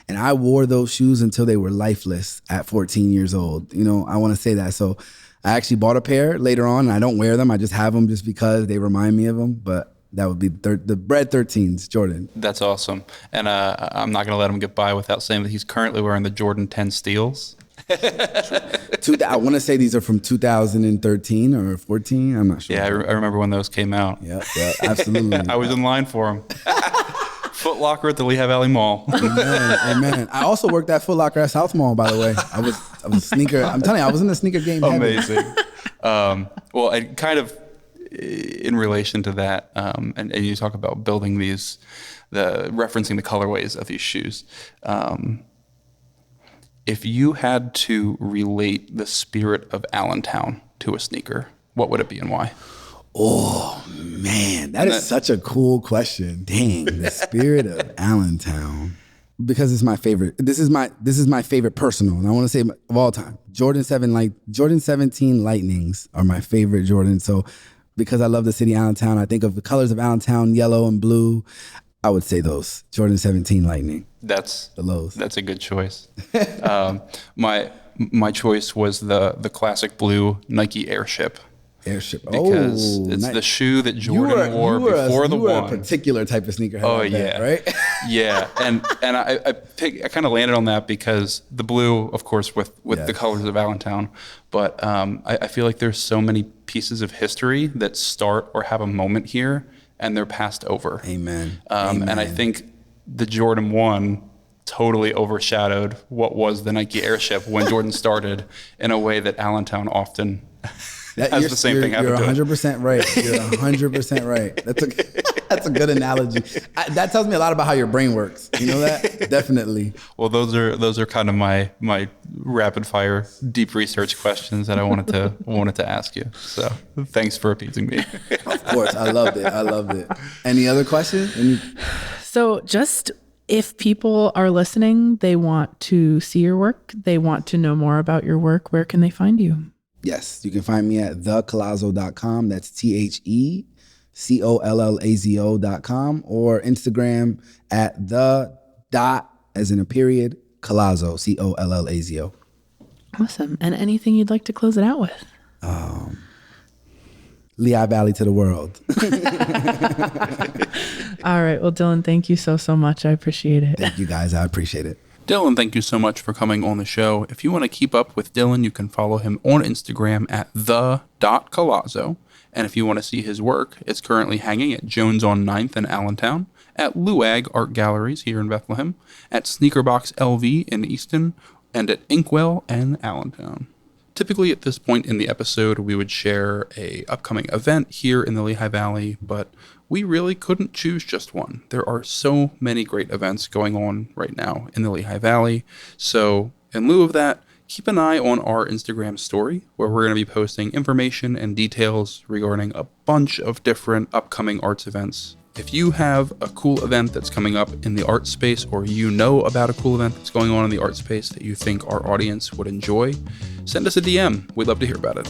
And I wore those shoes until they were lifeless at 14 years old. I want to say that. So I actually bought a pair later on, and I don't wear them. I just have them just because they remind me of them. But that would be the Bread 13s, Jordan. That's awesome. And I'm not going to let him get by without saying that he's currently wearing the Jordan 10 Steels. I want to say these are from 2013 or 14. I'm not sure. Yeah, I remember when those came out. Yeah, absolutely. I was in line for them. Foot Locker at the Lehigh Valley Mall. Amen. I also worked at Foot Locker at South Mall, by the way. I was a sneaker. I'm telling you, I was in the sneaker game. Amazing. Well, I kind of in relation to that, and you talk about building referencing the colorways of these shoes. If you had to relate the spirit of Allentown to a sneaker, what would it be and why? Oh man, that is such a cool question. Dang, the spirit of Allentown. Because it's my favorite. This is my favorite personal, and I want to say of all time. Jordan 17 Lightnings are my favorite Jordan. So because I love the city of Allentown, I think of the colors of Allentown, yellow and blue. I would say those Jordan 17 Lightning. That's the lows. That's a good choice. My choice was the classic blue Nike Airship. Because it's nice. The shoe that Jordan wore before the one. You were a particular type of sneakerhead. Oh like yeah, that, right? Yeah, and I kind of landed on that because the blue, of course, with the colors of Allentown. But I feel like there's so many pieces of history that start or have a moment here, and they're passed over. Amen. And I think the Jordan 1 totally overshadowed what was the Nike Airship when Jordan started in a way that Allentown often has the same thing happen to it. You're 100% right. You're 100% right. That's a good analogy. That tells me a lot about how your brain works. You know that? Definitely. Well, those are kind of my rapid fire deep research questions that I wanted to ask you. So thanks for appeasing me. Of course, I loved it. Any other questions? So just if people are listening, they want to see your work, they want to know more about your work, where can they find you? Yes, you can find me at thecollazo.com. That's TheCollazo.com, or Instagram at _Collazo, COLLAZO. Awesome. And anything you'd like to close it out with? Lehigh Valley to the world. All right. Well, Dylan, thank you so much. I appreciate it. Thank you, guys. I appreciate it. Dylan, thank you so much for coming on the show. If you want to keep up with Dylan, you can follow him on Instagram at the.collazo. And if you want to see his work, it's currently hanging at Jones on 9th in Allentown, at Luag Art Galleries here in Bethlehem, at Sneakerbox LV in Easton, and at Inkwell and Allentown. Typically at this point in the episode, we would share a upcoming event here in the Lehigh Valley, but we really couldn't choose just one. There are so many great events going on right now in the Lehigh Valley. So in lieu of that, keep an eye on our Instagram story, where we're going to be posting information and details regarding a bunch of different upcoming arts events. If you have a cool event that's coming up in the art space, or you know about a cool event that's going on in the art space that you think our audience would enjoy, send us a DM. We'd love to hear about it.